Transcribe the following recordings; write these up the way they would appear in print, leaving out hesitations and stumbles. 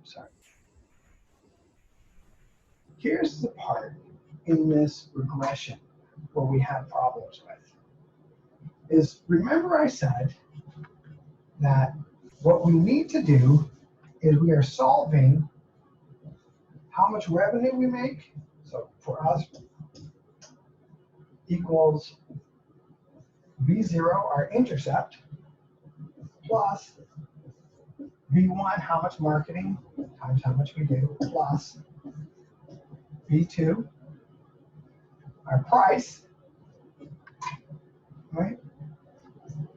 sorry. Here's the part in this regression where we have problems with. Is remember I said that what we need to do is we are solving how much revenue we make. So for us equals V0, our intercept, plus V1, how much marketing times how much we do, plus V2, our price, right?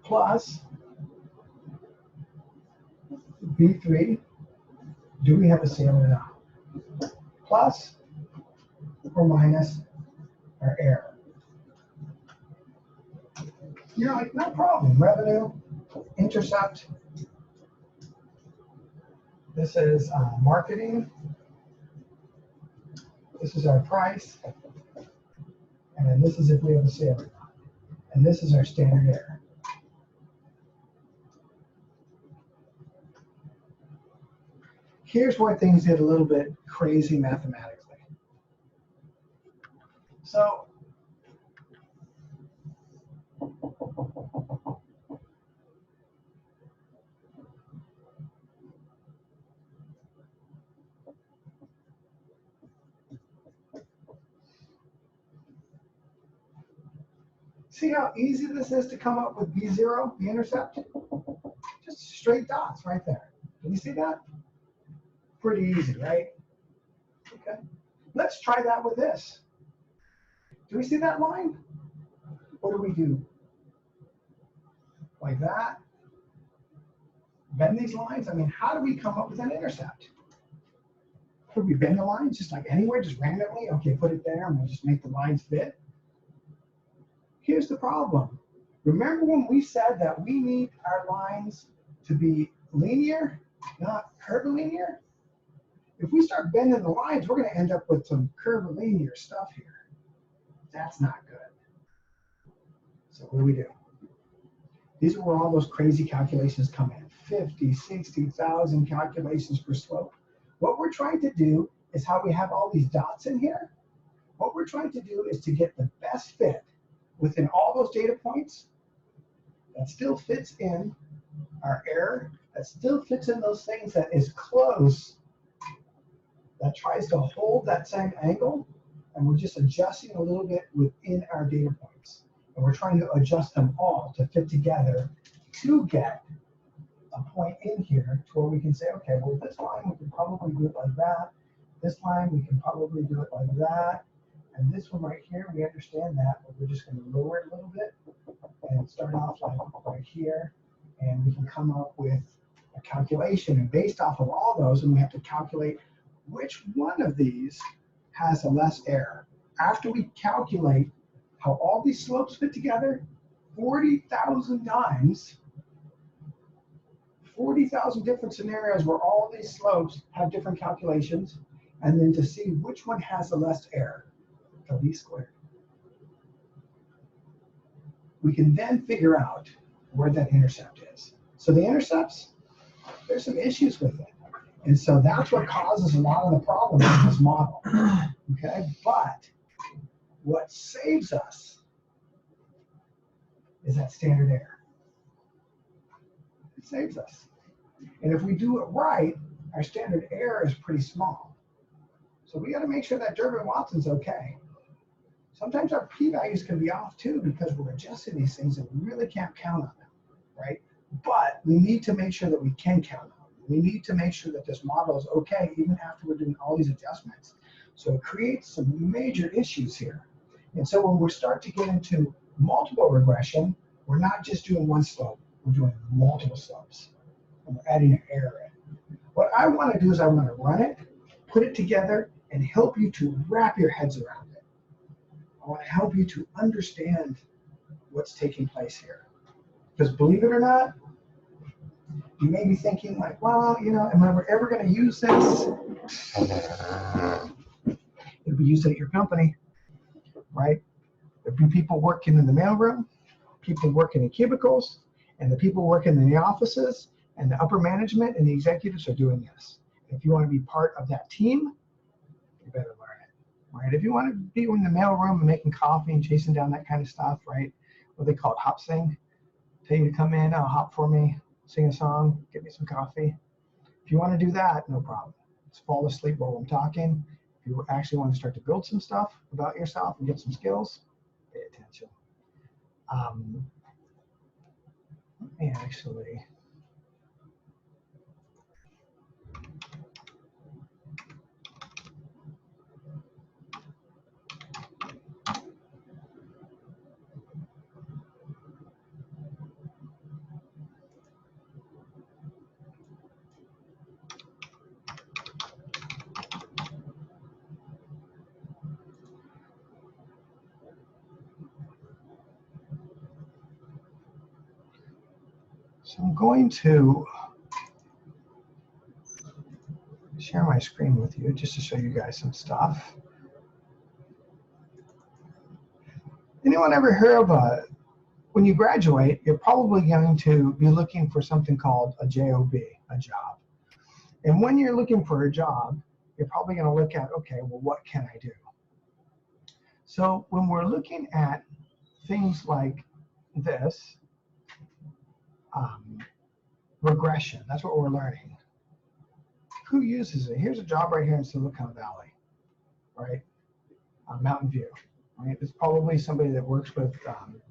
Plus V3, do we have a sale or not? Plus or minus our error. You're like, no problem. Revenue, intercept. This is marketing. This is our price. And then this is if we have a sale or not. And this is our standard error. Here's where things get a little bit crazy mathematically. So see how easy this is to come up with V0, the intercept? Just straight dots right there. Can you see that? Pretty easy, right? Okay. Let's try that with this. Do we see that line? What do we do? Like that? Bend these lines? I mean, how do we come up with an intercept? Could we bend the lines just like anywhere, just randomly? Okay, put it there and we'll just make the lines fit. Here's the problem. Remember when we said that we need our lines to be linear, not curvilinear? If we start bending the lines, we're going to end up with some curvilinear stuff here. That's not good. So what do? These are where all those crazy calculations come in. 50, 60,000 calculations per slope. What we're trying to do is how we have all these dots in here. What we're trying to do is to get the best fit within all those data points that still fits in our error, that still fits in those things that is close, that tries to hold that same angle, and we're just adjusting a little bit within our data points. And we're trying to adjust them all to fit together to get a point in here to where we can say, okay, well, this line we can probably do it like that. This line we can probably do it like that. And this one right here, we understand that, but we're just going to lower it a little bit and start off like right here. And we can come up with a calculation. And based off of all those, and we have to calculate which one of these has a less error. After we calculate how all these slopes fit together 40,000 times, 40,000 different scenarios where all these slopes have different calculations, and then to see which one has the less error, the least squared. We can then figure out where that intercept is. So the intercepts, there's some issues with it. And so that's what causes a lot of the problems in this model. Okay, but what saves us is that standard error. It saves us. And if we do it right, our standard error is pretty small. So we got to make sure that Durbin-Watson's okay. Sometimes our p-values can be off too because we're adjusting these things and we really can't count on them, right? But we need to make sure that we can count on them. We need to make sure that this model is okay even after we're doing all these adjustments. So it creates some major issues here. And so when we start to get into multiple regression, we're not just doing one slope, we're doing multiple slopes. And we're adding an error in. What I want to do is I want to run it, put it together, and help you to wrap your heads around it. I want to help you to understand what's taking place here. Because believe it or not, you may be thinking like, well, you know, am I ever going to use this? It'll be used at your company, right? There'll be people working in the mailroom, people working in cubicles, and the people working in the offices, and the upper management and the executives are doing this. If you want to be part of that team, you better learn it, right? If you want to be in the mailroom and making coffee and chasing down that kind of stuff, right? What they call it, hop sing. Tell you to come in, hop for me, sing a song, get me some coffee. If you want to do that, no problem. Just fall asleep while I'm talking. If you actually want to start to build some stuff about yourself and get some skills, pay attention. Let me actually. So I'm going to share my screen with you just to show you guys some stuff. Anyone ever hear of when you graduate, you're probably going to be looking for something called a job, a job. And when you're looking for a job, you're probably going to look at, okay, well, what can I do? So when we're looking at things like this, regression, that's what we're learning. Who uses it? Here's a job right here in Silicon Valley, right? Mountain View, right? It's probably somebody that works with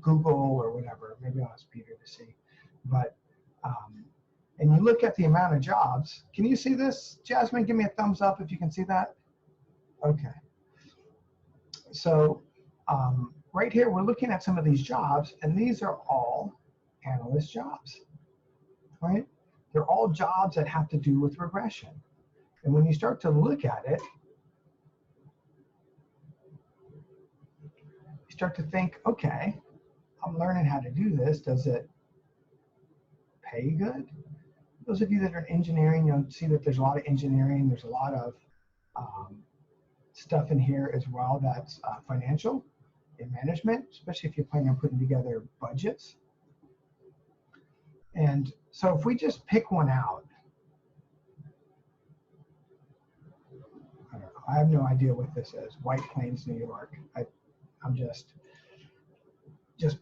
Google or whatever. Maybe I'll ask Peter to see. But, and you look at the amount of jobs. Can you see this? Jasmine, give me a thumbs up if you can see that. Okay. So right here, we're looking at some of these jobs, and these are all analyst jobs, right? They're all jobs that have to do with regression. And when you start to look at it, you start to think, okay, I'm learning how to do this. Does it pay good? Those of you that are in engineering, you'll see that there's a lot of engineering. There's a lot of stuff in here as well that's financial and management, especially if you're planning on putting together budgets. And so if we just pick one out, I don't know, I have no idea what this is. White Plains, New York. I'm just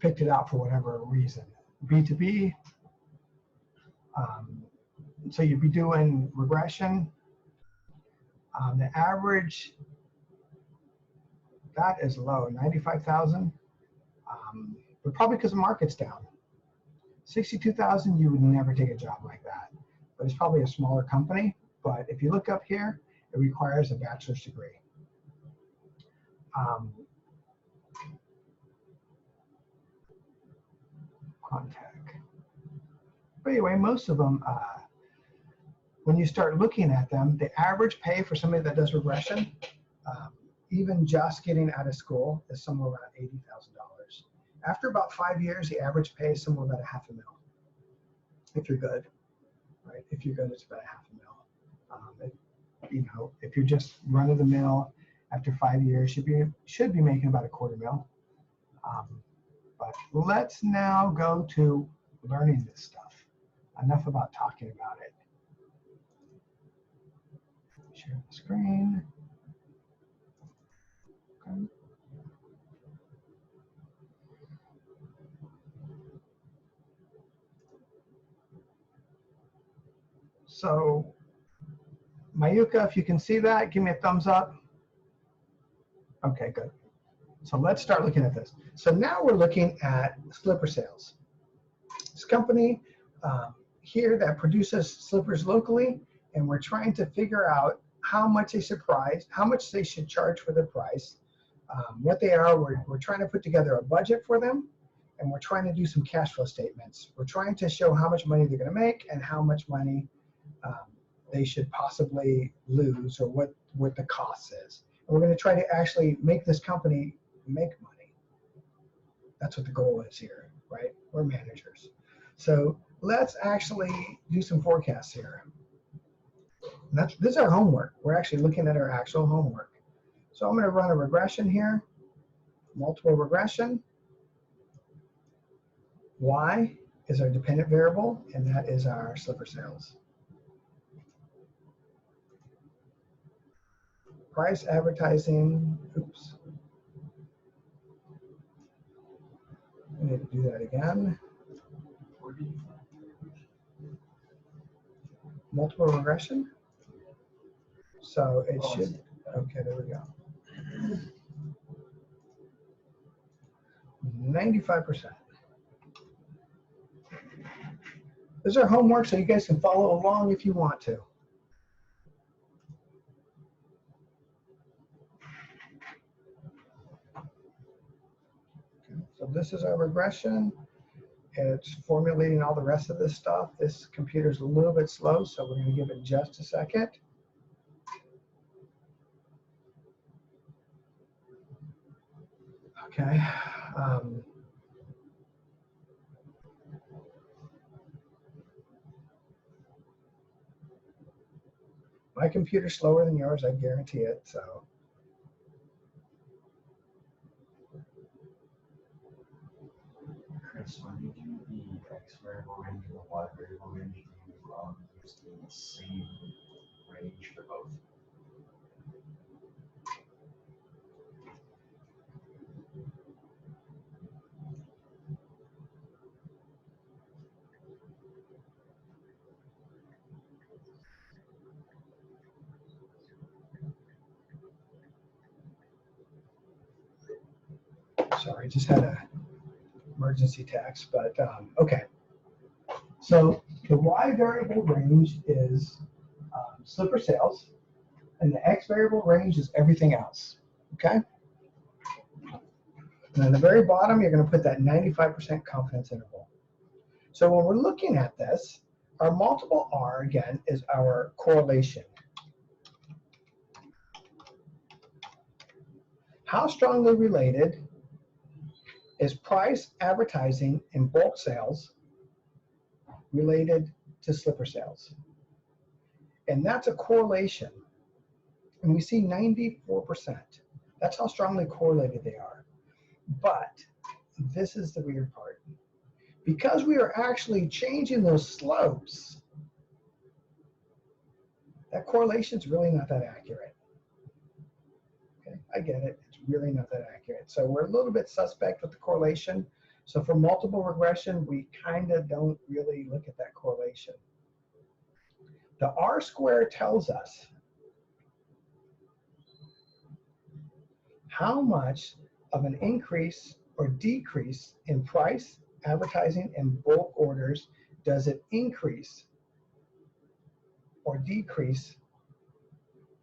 picked it out for whatever reason. B2B. So you'd be doing regression. The average, that is low, 95,000. But probably because the market's down. 62,000, you would never take a job like that. But it's probably a smaller company. But if you look up here, it requires a bachelor's degree. Contact. But anyway, most of them, when you start looking at them, the average pay for somebody that does regression, even just getting out of school, is somewhere around $80,000. After about 5 years, the average pay is somewhere about $500,000. If you're good, right? If you're good, it's about $500,000. You know, if you're just run of the mill, after 5 years, you should be making about $250,000. But let's now go to learning this stuff. Enough about talking about it. Share the screen. Okay. So, Mayuka, if you can see that, give me a thumbs up. Okay, good. So let's start looking at this. So now we're looking at slipper sales. This company here that produces slippers locally, and we're trying to figure out how much they should price, how much they should charge for their price, what they are. We're trying to put together a budget for them, and we're trying to do some cash flow statements. We're trying to show how much money they're going to make and how much money they should possibly lose, or what the cost is. And we're going to try to actually make this company make money. That's what the goal is here, right? We're managers. So let's actually do some forecasts here. This is our homework. We're actually looking at our actual homework. So I'm going to run a regression here, multiple regression. Y is our dependent variable, and that is our slipper sales. price advertising, oops. We need to do that again. Multiple regression. So it should, okay, there we go. 95%. This is our homework, so you guys can follow along if you want to. Okay, so this is our regression. It's formulating all the rest of this stuff. This computer's a little bit slow, so we're going to give it just a second. Okay. My computer's slower than yours, I guarantee it. So. Chris, when you do the X variable range and the Y variable range, do you use the same range for both? Sorry, just had a emergency text, but okay. So the Y variable range is slipper sales, and the X variable range is everything else, okay? And at the very bottom, you're going to put that 95% confidence interval. So when we're looking at this, our multiple R, again, is our correlation. How strongly related is price, advertising, and bulk sales related to slipper sales? And that's a correlation. And we see 94%. That's how strongly correlated they are. But this is the weird part. Because we are actually changing those slopes, that correlation is really not that accurate. Okay, I get it. It's really not that accurate. So we're a little bit suspect with the correlation. So for multiple regression, we kind of don't really look at that correlation. The R square tells us how much of an increase or decrease in price, advertising, and bulk orders does it increase or decrease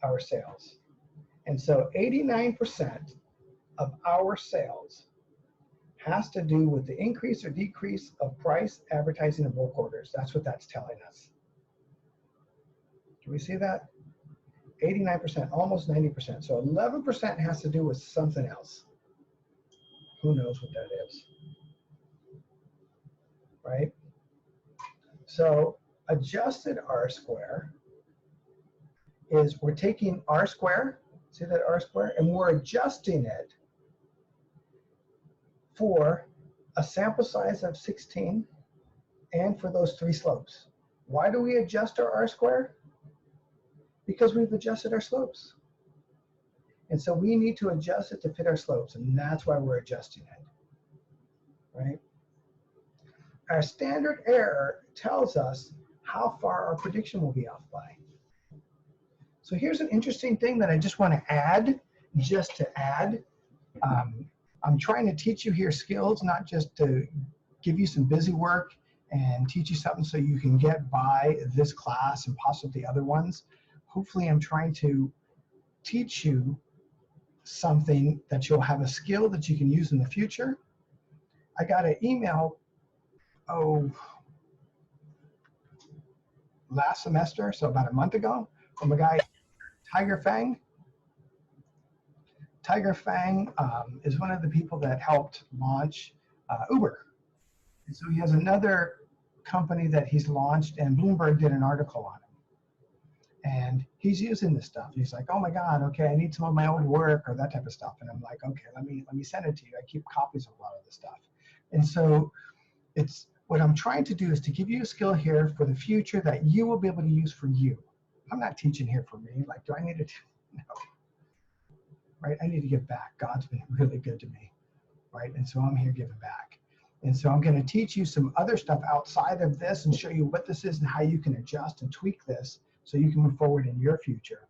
our sales. And so 89% of our sales has to do with the increase or decrease of price, advertising, and bulk orders. That's what that's telling us. Do we see that? 89%, almost 90%. So 11% has to do with something else. Who knows what that is? Right? So adjusted R square is we're taking R square, see that R square, and we're adjusting it for a sample size of 16 and for those three slopes. Why do we adjust our R square? Because we've adjusted our slopes. And so we need to adjust it to fit our slopes, and that's why we're adjusting it, right? Our standard error tells us how far our prediction will be off by. So here's an interesting thing that I just want to add, just to add. I'm trying to teach you here skills, not just to give you some busy work and teach you something so you can get by this class and possibly other ones. Hopefully I'm trying to teach you something that you'll have a skill that you can use in the future. I got an email, last semester, so about a month ago, from a guy, Tiger Fang. Tiger Fang is one of the people that helped launch Uber. And so he has another company that he's launched, and Bloomberg did an article on it. And he's using this stuff. He's like, oh my God, okay, I need some of my old work or that type of stuff. And I'm like, okay, let me send it to you. I keep copies of a lot of this stuff. And so it's what I'm trying to do is to give you a skill here for the future that you will be able to use for you. I'm not teaching here for me. Like, do I need to? No. right? I need to give back. God's been really good to me, right? And so I'm here giving back. And so I'm going to teach you some other stuff outside of this and show you what this is and how you can adjust and tweak this so you can move forward in your future.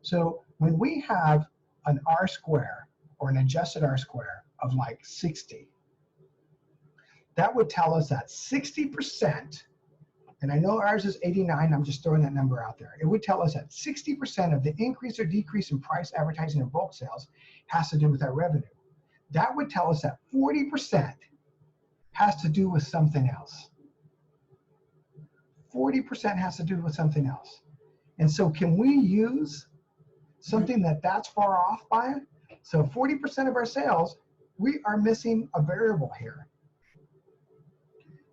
So when we have an R square or an adjusted R square of like 60, that would tell us that 60%, and I know ours is 89, I'm just throwing that number out there. It would tell us that 60% of the increase or decrease in price, advertising, and bulk sales has to do with our revenue. That would tell us that 40% has to do with something else. 40% has to do with something else. And so can we use something that's far off by? So 40% of our sales, we are missing a variable here.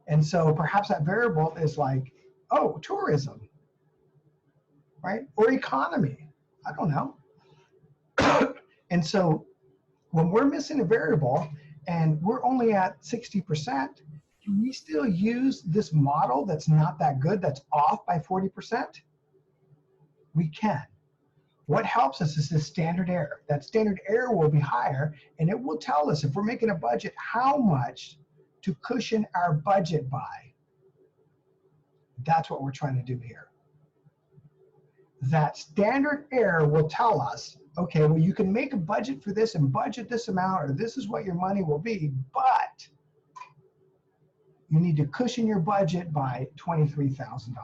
And so perhaps that variable is like, oh, tourism, right? Or economy, I don't know. And so when we're missing a variable and we're only at 60%, can we still use this model that's not that good, that's off by 40%? We can. What helps us is this standard error. That standard error will be higher, and it will tell us if we're making a budget how much to cushion our budget by. That's what we're trying to do here. That standard error will tell us, okay, well, you can make a budget for this and budget this amount, or this is what your money will be, but you need to cushion your budget by $23,000,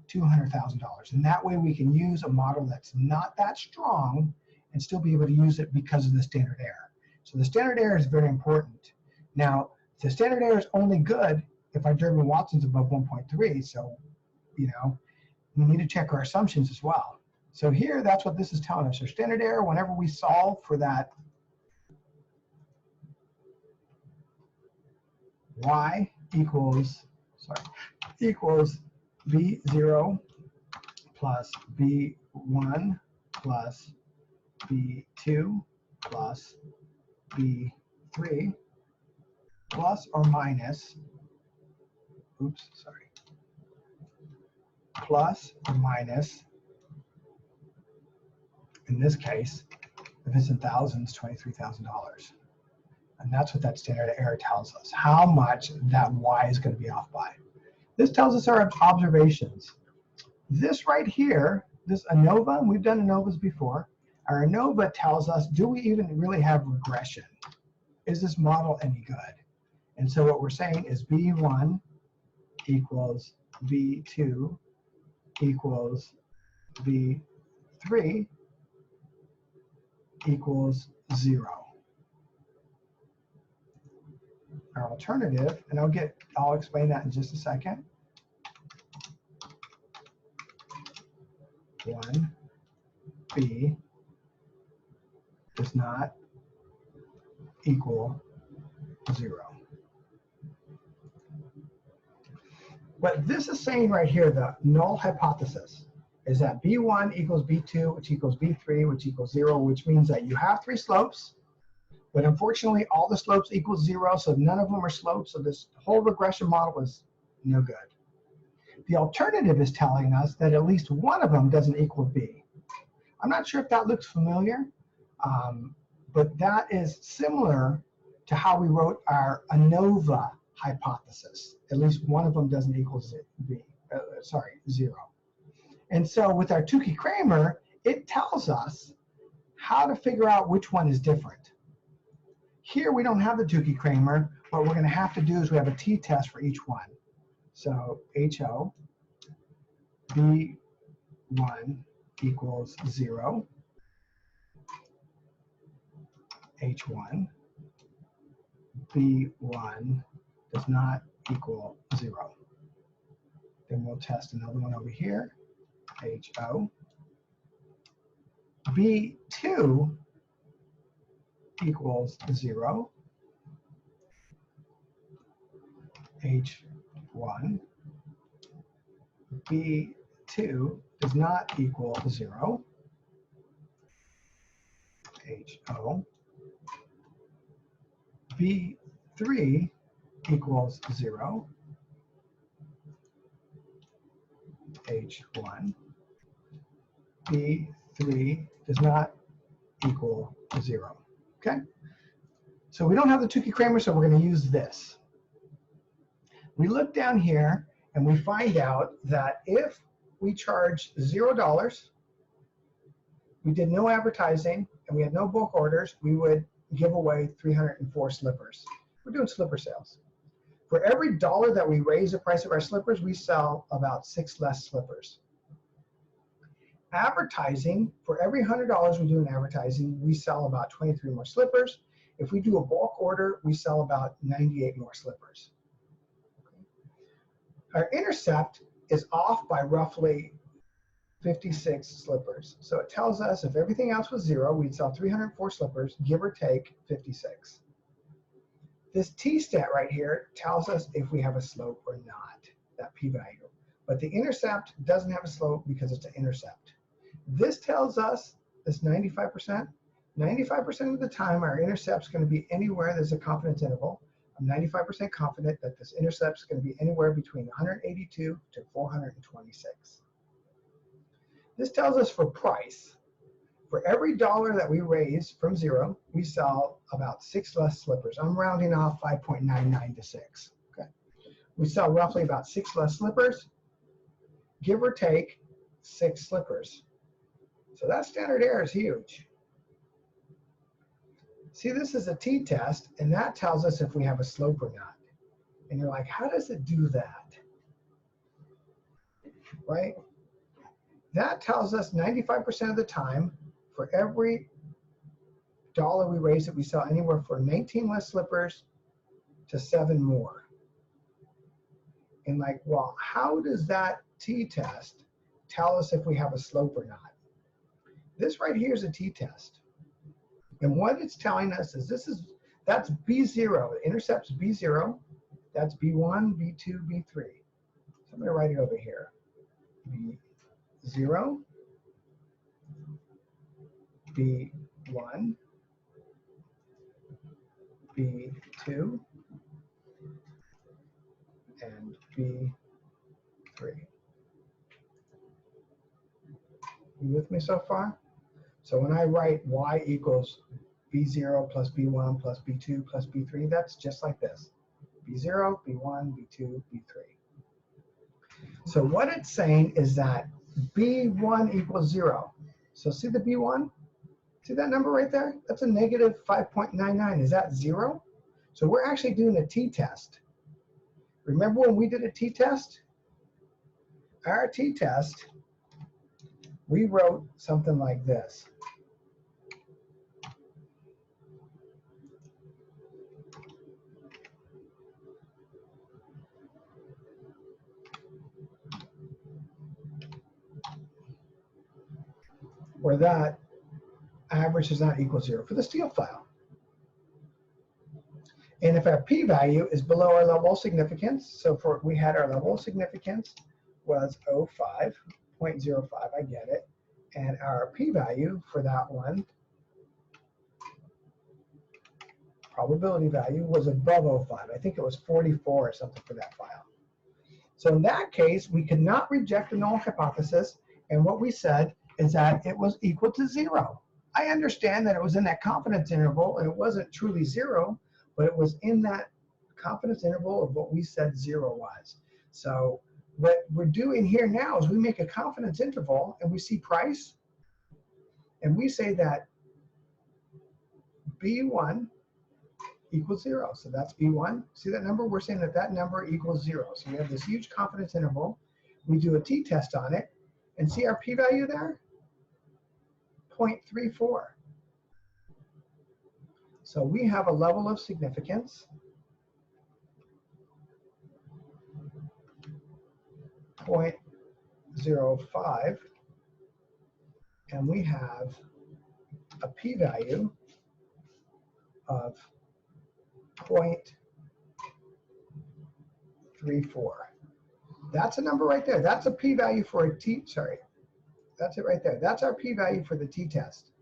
$200,000. And that way we can use a model that's not that strong and still be able to use it because of the standard error. So the standard error is very important. Now, the standard error is only good if our Durbin-Watson's above 1.3. So, you know, we need to check our assumptions as well. So here, that's what this is telling us. Our standard error, whenever we solve for that y equals b0 plus b1 plus b2 plus b3 plus or minus, plus or minus, in this case, if it's in thousands, $23,000. And that's what that standard error tells us, how much that y is going to be off by. This tells us our observations. This right here, this ANOVA, and we've done ANOVAs before, our ANOVA tells us, do we even really have regression? Is this model any good? And so what we're saying is B1 equals B2 equals B3 equals 0. Our alternative, and I'll explain that in just a second. 1B does not equal 0. What this is saying right here, the null hypothesis, is that B1 equals B2, which equals B3, which equals 0, which means that you have 3 slopes, but unfortunately all the slopes equal 0, so none of them are slopes, so this whole regression model is no good. The alternative is telling us that at least one of them doesn't equal B. I'm not sure if that looks familiar, but that is similar to how we wrote our ANOVA hypothesis. At least one of them doesn't equal 0. And so with our Tukey-Kramer, it tells us how to figure out which one is different. Here we don't have the Tukey-Kramer. What we're going to have to do is we have a t-test for each one. So HO, B1 equals 0, H1, B1 does not equal 0. Then we'll test another one over here, HO. B2 equals 0. H1. B2 does not equal 0. HO. B3 equals 0. H1. B3 does not equal 0. Okay? So we don't have the Tukey-Kramer, so we're going to use this. We look down here and we find out that if we charge $0, we did no advertising, and we had no bulk orders, we would give away 304 slippers. We're doing slipper sales. For every dollar that we raise the price of our slippers, we sell about 6 less slippers. Advertising, for every $100 we do in advertising, we sell about 23 more slippers. If we do a bulk order, we sell about 98 more slippers. Our intercept is off by roughly 56 slippers. So it tells us if everything else was 0, we'd sell 304 slippers, give or take 56. This t-stat right here tells us if we have a slope or not, that p-value. But the intercept doesn't have a slope because it's an intercept. This tells us, this 95%, 95% of the time our intercept's going to be anywhere there's a confidence interval. I'm 95% confident that this intercept's going to be anywhere between 182 to 426. This tells us for price, for every dollar that we raise from 0, we sell about 6 less slippers. I'm rounding off 5.99 to 6. Okay. We sell roughly about 6 less slippers, give or take 6 slippers. So that standard error is huge. See, this is a t-test, and that tells us if we have a slope or not. And you're like, how does it do that? Right? That tells us 95% of the time, for every dollar we raise it, we sell anywhere from 19 less slippers to 7 more. And like, well, how does that t-test tell us if we have a slope or not? This right here is a t-test. And what it's telling us is that's B0. The intercept's B0. That's B1, B2, B3. So I'm going to write it over here. B0, B1, B2, and B3. You with me so far? So when I write y equals B0 plus B1 plus B2 plus B3, that's just like this. B0, B1, B2, B3. So what it's saying is that B1 equals 0. So see the B1? See that number right there? That's a negative 5.99. Is that 0? So we're actually doing a t-test. Remember when we did a t-test? Our t-test, we wrote something like this. Where that average does not equal 0 for the steel file. And if our p-value is below our level of significance, so we had our level of significance was 0.05, I get it, and our p-value for that one, probability value, was above 0.05. I think it was 44 or something for that file. So in that case, we could not reject the null hypothesis, and what we said is that it was equal to 0. I understand that it was in that confidence interval, and it wasn't truly 0, but it was in that confidence interval of what we said 0 was. So what we're doing here now is we make a confidence interval, and we see price, and we say that B1 equals 0. So that's B1. See that number? We're saying that that number equals 0. So we have this huge confidence interval. We do a t-test on it, and see our p-value there? 0.34. So we have a level of significance, 0.05, and we have a p-value of 0.34. That's a number right there. That's a p-value for a sorry. That's it right there. That's our p-value for the t-test.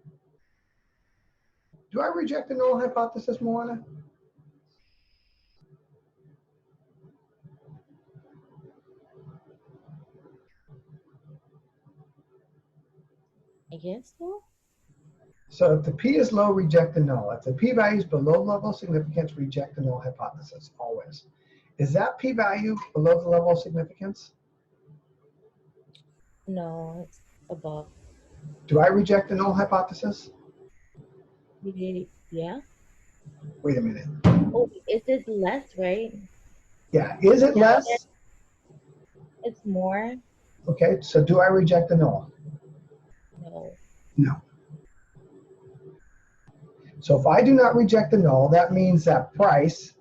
Do I reject the null hypothesis, Moana? I guess so. So if the P is low, reject the null. If the p-value is below level of significance, reject the null hypothesis, always. Is that p-value below the level of significance? No, it's above. Do I reject the null hypothesis? Yeah. Wait a minute. Oh, is it less, right? Yeah, is it Yeah, less? it's more. Okay, so do I reject the null? No. No. So if I do not reject the null, that means that price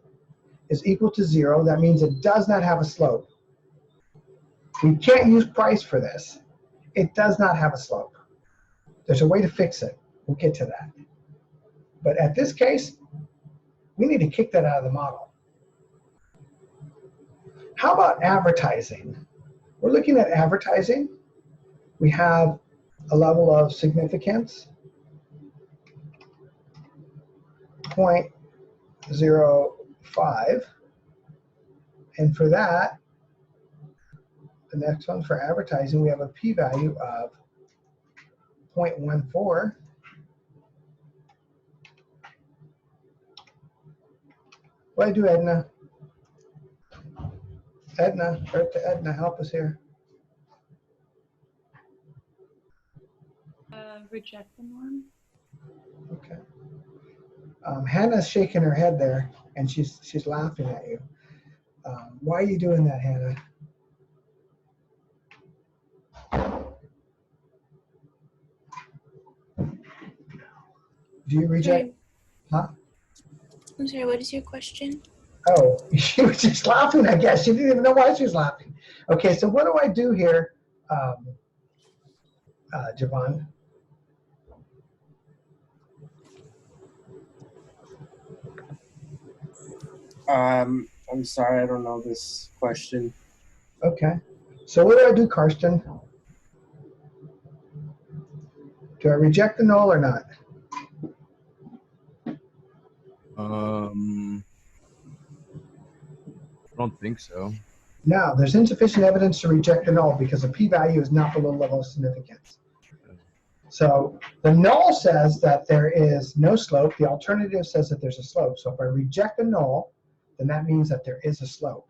is equal to 0. That means it does not have a slope. We can't use price for this. It does not have a slope. There's a way to fix it. We'll get to that. But at this case, we need to kick that out of the model. How about advertising? We're looking at advertising. We have a level of significance, 0.05. And for that, the next one for advertising, we have a p-value of 0.14. What do I do, Edna? Edna, right to Edna, help us here. Reject the norm. Okay. Hannah's shaking her head there, and she's laughing at you. Why are you doing that, Hannah? Do you reject? Huh? I'm sorry, what is your question? Oh, she was just laughing, I guess. She didn't even know why she was laughing. Okay, so what do I do here, Javon? I'm sorry, I don't know this question. Okay. So what do I do, Karsten? Do I reject the null or not? I don't think so. No, there's insufficient evidence to reject the null because the p-value is not below level of significance. So the null says that there is no slope. The alternative says that there's a slope. So if I reject the null, then that means that there is a slope.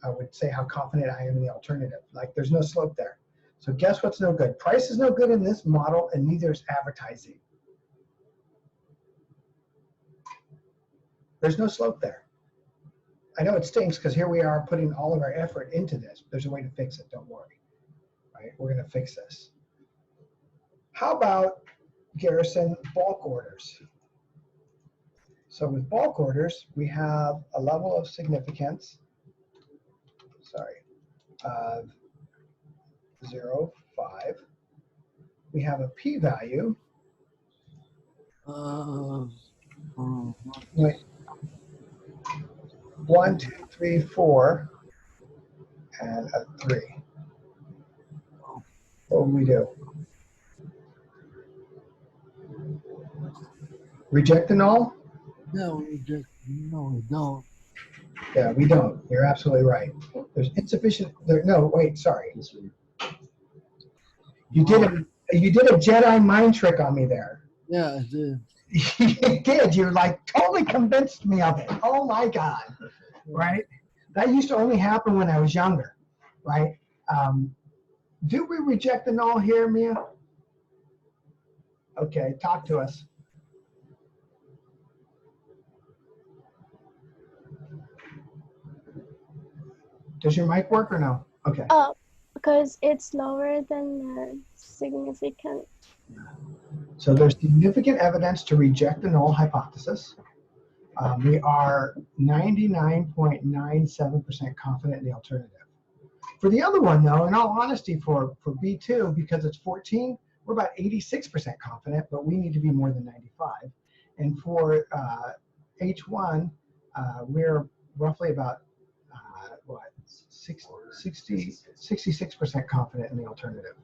I would say how confident I am in the alternative. Like there's no slope there. So guess what's no good? Price is no good in this model, and neither is advertising. There's no slope there. I know it stinks because here we are putting all of our effort into this. There's a way to fix it, don't worry. Right? We're going to fix this. How about, Garrison, bulk orders? So with bulk orders, we have a level of significance, of 0.5. We have a p-value. Wait. 1, 2, 3, 4, and a 3. What would we do? Reject the null? No, we don't. Yeah, we don't. You're absolutely right. There's insufficient. No, wait. Sorry. You did a Jedi mind trick on me there. Yeah, I did. You did. You like totally convinced me of it. Oh my God. Right? That used to only happen when I was younger. Right? Do we reject the null here, Mia? Okay, talk to us. Does your mic work or no? Okay. Because it's lower than the significant. So there's significant evidence to reject the null hypothesis. We are 99.97% confident in the alternative. For the other one, though, in all honesty, for B2, because it's 14, we're about 86% confident, but we need to be more than 95. And for H1, we're roughly about, 66% confident in the alternative.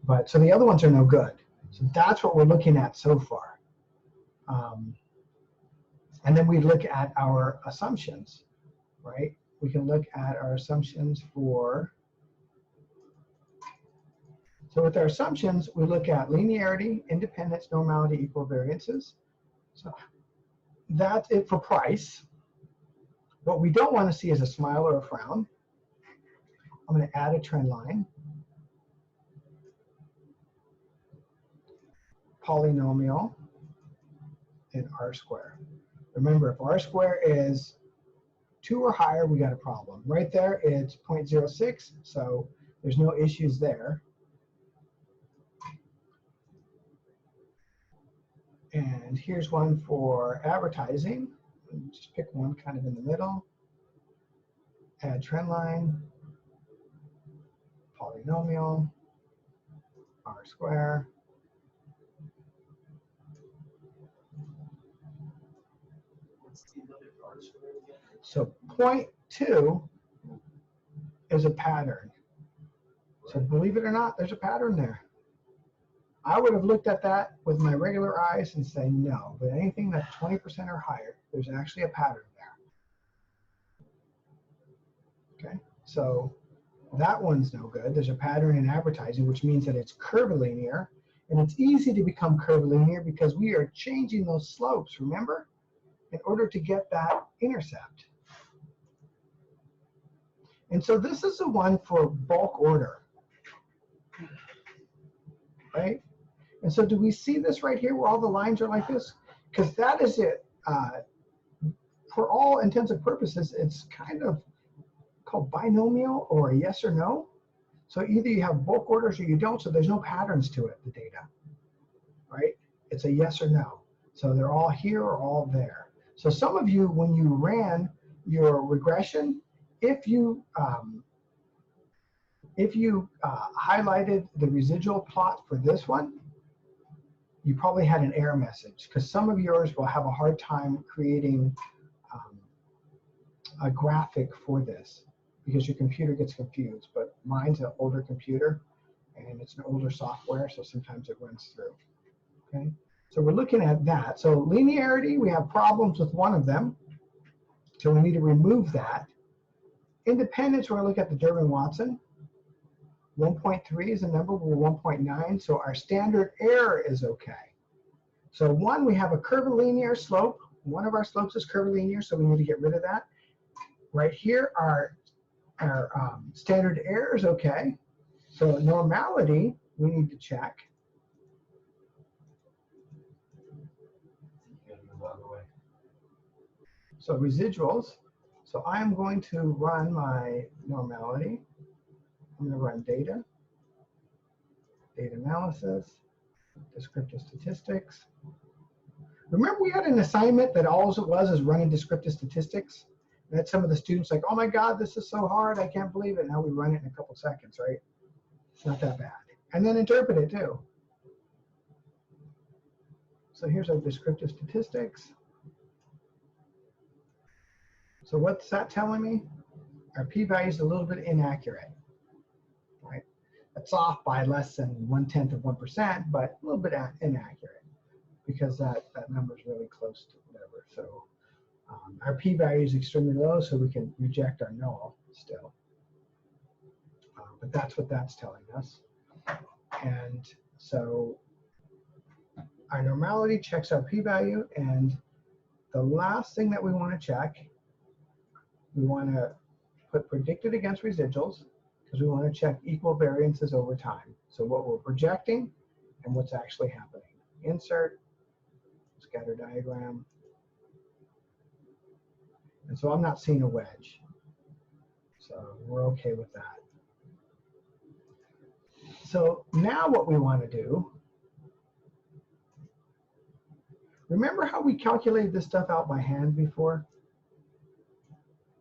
But so the other ones are no good. So that's what we're looking at so far. And then we look at our assumptions, right? We can look at our assumptions for, So with our assumptions, we look at linearity, independence, normality, equivariances. So that's it for price. What we don't want to see is a smile or a frown. I'm going to add a trend line. Polynomial and R square. Remember, if R square is 2 or higher, we got a problem. Right there, it's 0.06, so there's no issues there. And here's one for advertising. Just pick one kind of in the middle. Add trend line, polynomial, R square. So 0.2 is a pattern. So believe it or not, there's a pattern there. I would have looked at that with my regular eyes and say no, but anything that's 20% or higher, there's actually a pattern there. Okay, so that one's no good. There's a pattern in advertising, which means that it's curvilinear, and it's easy to become curvilinear because we are changing those slopes, remember, in order to get that intercept. And so this is the one for bulk order, right? And so do we see this right here where all the lines are like this? Because that is it. For all intents and purposes, it's kind of called binomial or a yes or no. So either you have bulk orders or you don't, so there's no patterns to it, the data, right? It's a yes or no. So they're all here or all there. So some of you, when you ran your regression, if you highlighted the residual plot for this one, you probably had an error message because some of yours will have a hard time creating a graphic for this because your computer gets confused. But mine's an older computer and it's an older software, so sometimes it runs through. Okay, so we're looking at that. So linearity, we have problems with one of them, so we need to remove that. Independence, we're going to look at the Durbin-Watson. 1.3 is a number, we're 1.9, so our standard error is okay. So one, we have a curvilinear slope. One of our slopes is curvilinear, so we need to get rid of that. Right here, our standard error is okay. So normality, we need to check. So residuals. So I'm going to run my normality. I'm going to run data analysis, descriptive statistics. Remember we had an assignment that all it was is running descriptive statistics? And that some of the students like, oh my God, this is so hard, I can't believe it. Now we run it in a couple seconds, right? It's not that bad. And then interpret it too. So here's our descriptive statistics. So what's that telling me? Our p-value is a little bit inaccurate, right? It's off by less than 1/10 of 1%, but a little bit inaccurate because that number is really close to whatever. So our p-value is extremely low, so we can reject our null still. But that's what that's telling us. And so our normality checks our p-value, and the last thing that we want to check, we want to put predicted against residuals because we want to check equal variances over time. So what we're projecting and what's actually happening. Insert, scatter diagram. And so I'm not seeing a wedge. So we're okay with that. So now what we want to do, remember how we calculated this stuff out by hand before?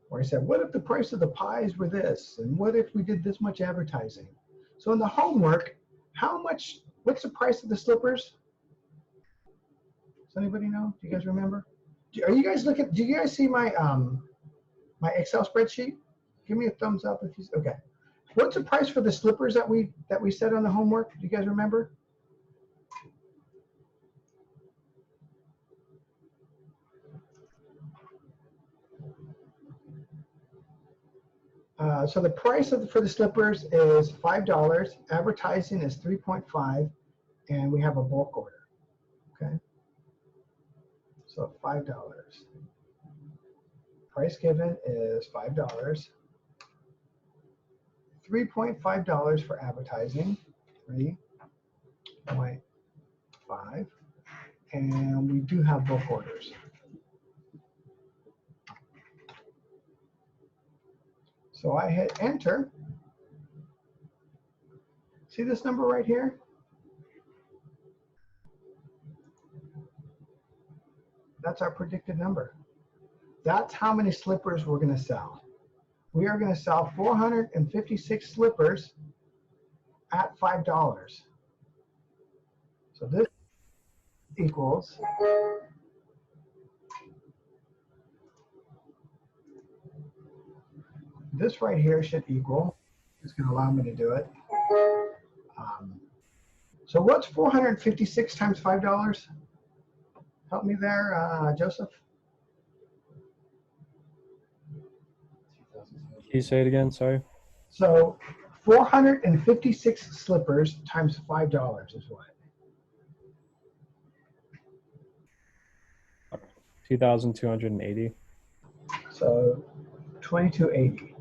Where I said, what if the price of the pies were this? And what if we did this much advertising? So in the homework, what's the price of the slippers? Does anybody know? Do you guys remember? Do you guys see my my Excel spreadsheet? Give me a thumbs up if you, okay. What's the price for the slippers that we said on the homework? Do you guys remember? So the price for the slippers is $5. Advertising is 3.5, and we have a bulk order. Okay. So $5. Price given is $5. $3.5 for advertising. 3.5. And we do have bulk orders. So I hit enter. See this number right here? That's our predicted number. That's how many slippers we're going to sell. We are going to sell 456 slippers at $5. So this equals this right here should equal, it's going to allow me to do it. So what's 456 times $5? Help me there, Joseph. Can you say it again? Sorry. So 456 slippers times $5 is what? 2,280. So 2280.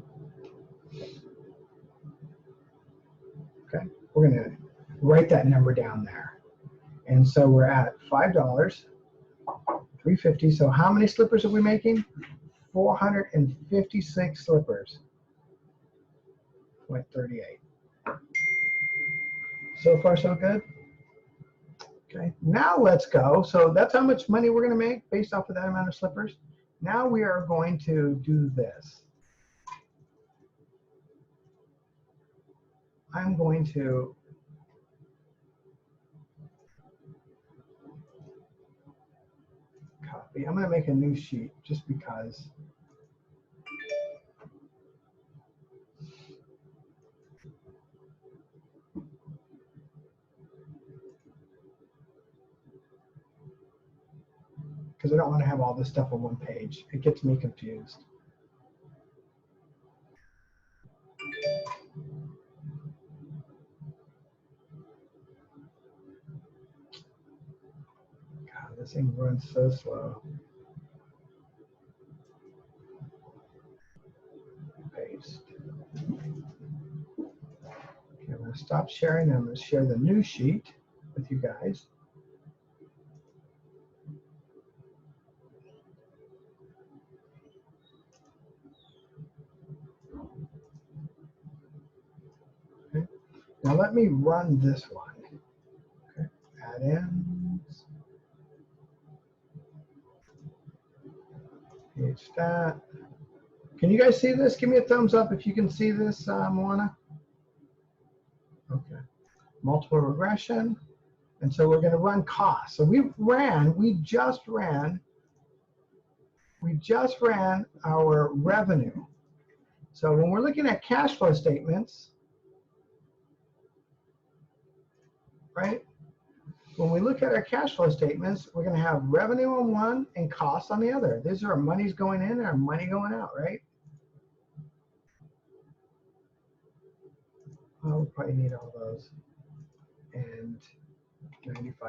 Okay, we're going to write that number down there. And so we're at $5, 350. So how many slippers are we making? 456 slippers. 0.38. So far, so good. Okay, now let's go. So that's how much money we're going to make based off of that amount of slippers. Now we are going to do this. I'm going to copy. I'm going to make a new sheet just because. Because I don't want to have all this stuff on one page. It gets me confused. God, this thing runs so slow. Paste. Okay, I'm going to stop sharing. I'm going to share the new sheet with you guys. Okay. Now let me run this one. Okay. Add-ins. Page that. Can you guys see this? Give me a thumbs up if you can see this, Moana. Okay. Multiple regression. And so we're going to run costs. So we just ran our revenue. So when we're looking at cash flow statements, right? When we look at our cash flow statements, we're going to have revenue on one and costs on the other. These are our monies going in and our money going out, right? Oh, we probably need all those. And 95%.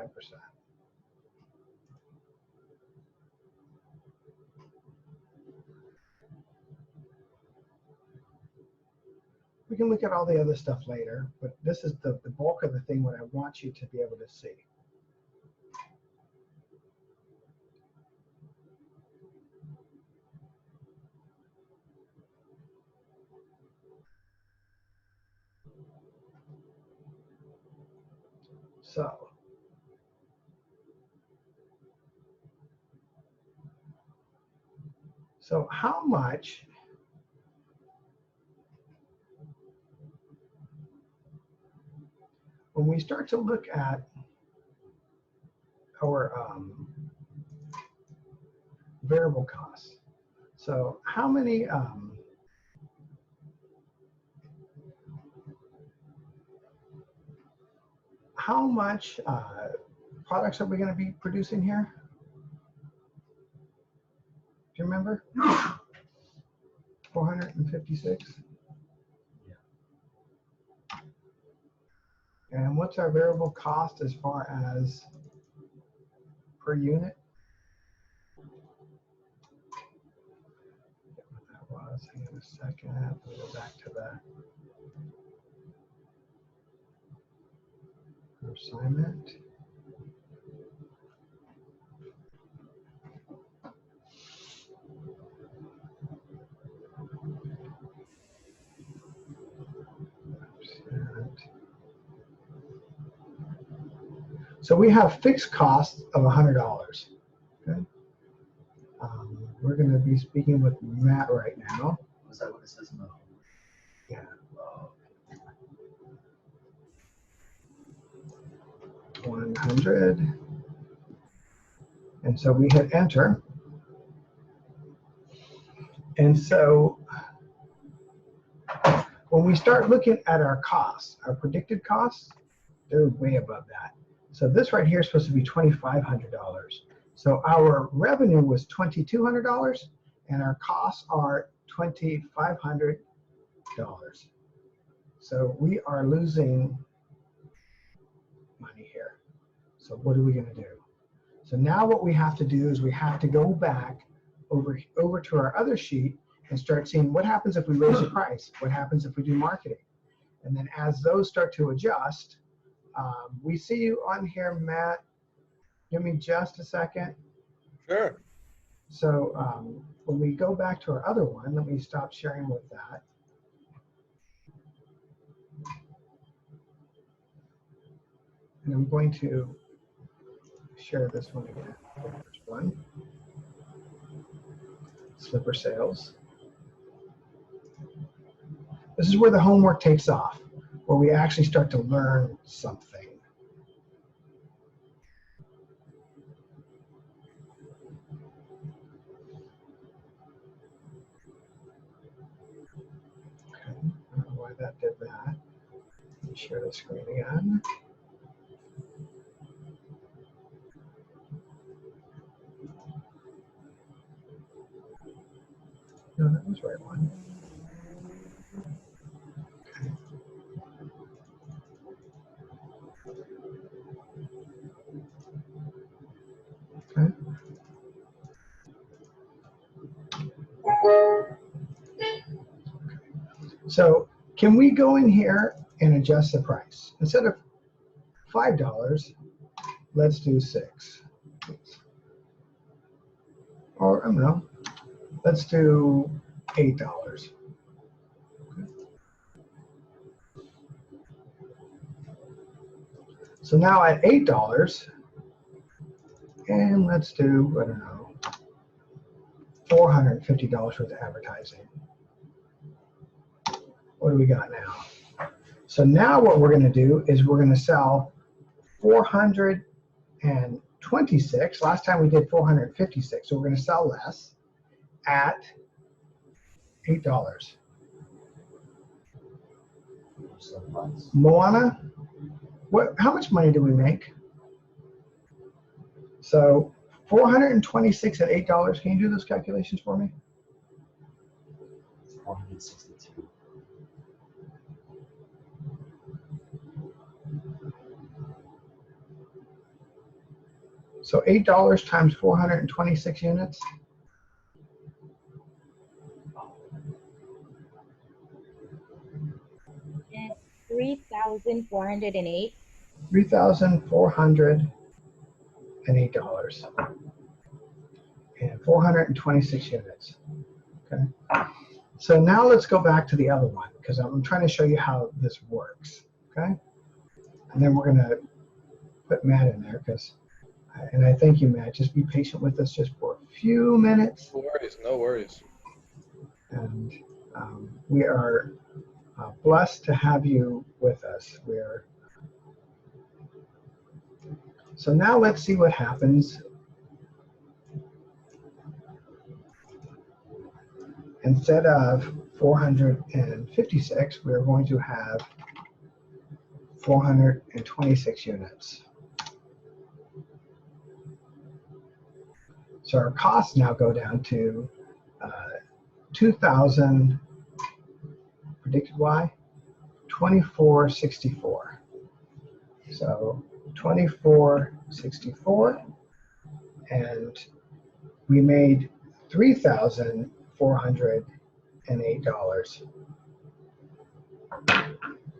We can look at all the other stuff later, but this is the bulk of the thing what I want you to be able to see. So how much when we start to look at our variable costs, so how many how much products are we going to be producing here? Do you remember? 456. And what's our variable cost as far as per unit? What that was, hang on a second. Let me go back to the assignment. So we have fixed costs of $100. Okay. We're going to be speaking with Matt right now. Was that what it says in the? Yeah. Oh, 100. And so we hit enter. And so when we start looking at our costs, our predicted costs, they're way above that. So this right here is supposed to be $2,500. So our revenue was $2,200 and our costs are $2,500. So we are losing money here. So what are we going to do? So now what we have to do is we have to go back over to our other sheet and start seeing what happens if we raise the price, what happens if we do marketing. And then as those start to adjust, we see you on here, Matt. Give me just a second. Sure. So when we go back to our other one, let me stop sharing with that. And I'm going to share this one again. There's one. Slipper sales. This is where the homework takes off, where we actually start to learn something. Okay, I don't know why that did that. Let me share the screen again. No, that was the right one. Okay. So can we go in here and adjust the price? Instead of $5, let's do 6. Or I don't know, let's do $8. Okay. So now at $8, and let's do, I don't know, $450 worth of advertising. What do we got now? So now what we're going to do is we're going to sell 426. Last time we did 456, so we're going to sell less at $8. Moana, how much money do we make? So 426 at $8. Can you do those calculations for me? 462. So $8 times 426 units. It's 3,408. $3,408. And 426 units. Okay. So now let's go back to the other one because I'm trying to show you how this works. Okay. And then we're going to put Matt in there because, and I thank you, Matt. Just be patient with us just for a few minutes. No worries. No worries. And we are blessed to have you with us. So now let's see what happens. Instead of 456, we're going to have 426 units. So our costs now go down to 2,000, predicted Y, 2464. So 2464, and we made $3,408.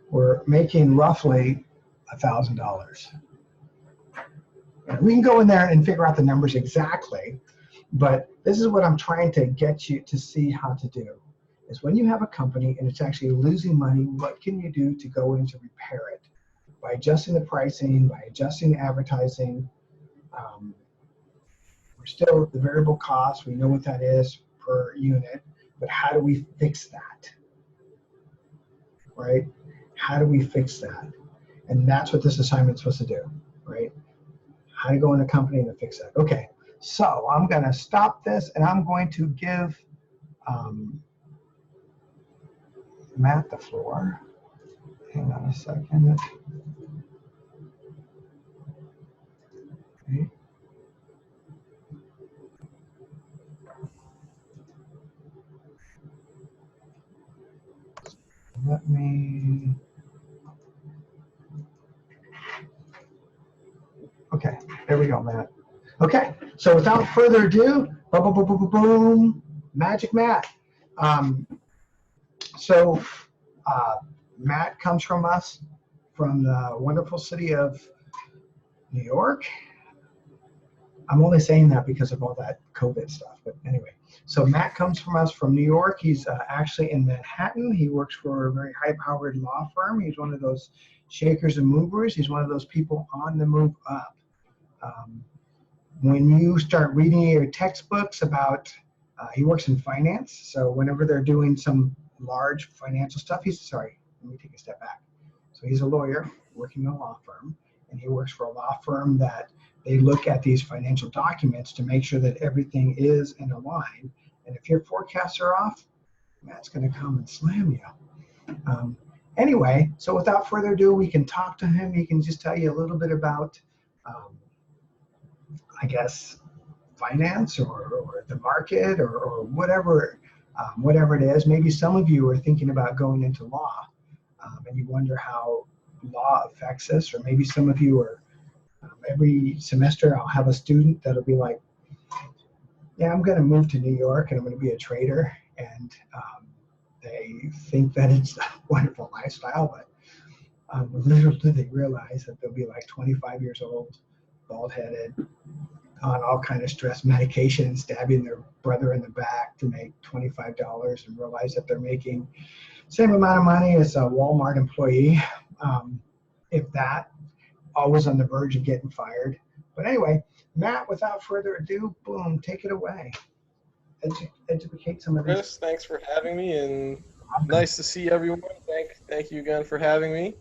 We're making roughly $1,000. We can go in there and figure out the numbers exactly, but this is what I'm trying to get you to see how to do. Is when you have a company and it's actually losing money, what can you do to go in to repair it? By adjusting the pricing, by adjusting the advertising. We're still at the variable cost. We know what that is per unit, but how do we fix that? Right? How do we fix that? And that's what this assignment's supposed to do, right? How to go in a company and fix that. Okay, so I'm going to stop this and I'm going to give Matt the floor. Hang on a second. Okay. Let me. Okay, there we go, Matt. Okay, so without further ado, boom, boom, boom, boom, boom, boom, Magic Matt. So Matt comes from us from the wonderful city of New York. I'm only saying that because of all that COVID stuff, but anyway. So Matt comes from us from New York. He's actually in Manhattan. He works for a very high-powered law firm. He's one of those shakers and movers. He's one of those people on the move up. When you start reading your textbooks about, he works in finance, so whenever they're doing some large financial stuff, let me take a step back. So he's a lawyer working in a law firm, and he works for a law firm that they look at these financial documents to make sure that everything is in a line. And if your forecasts are off, Matt's going to come and slam you. Anyway, so without further ado, we can talk to him. He can just tell you a little bit about, I guess, finance or the market or whatever, whatever it is. Maybe some of you are thinking about going into law, and you wonder how law affects us, or maybe some of you are. Every semester, I'll have a student that'll be like, yeah, I'm going to move to New York and I'm going to be a trader. And they think that it's a wonderful lifestyle, but little do they realize that they'll be like 25 years old, bald-headed, on all kind of stress medication, stabbing their brother in the back to make $25 and realize that they're making same amount of money as a Walmart employee, if that. Always on the verge of getting fired. But anyway, Matt, without further ado, boom, take it away. Educate some of these. Chris, thanks for having me, and nice to see everyone. Thank you again for having me.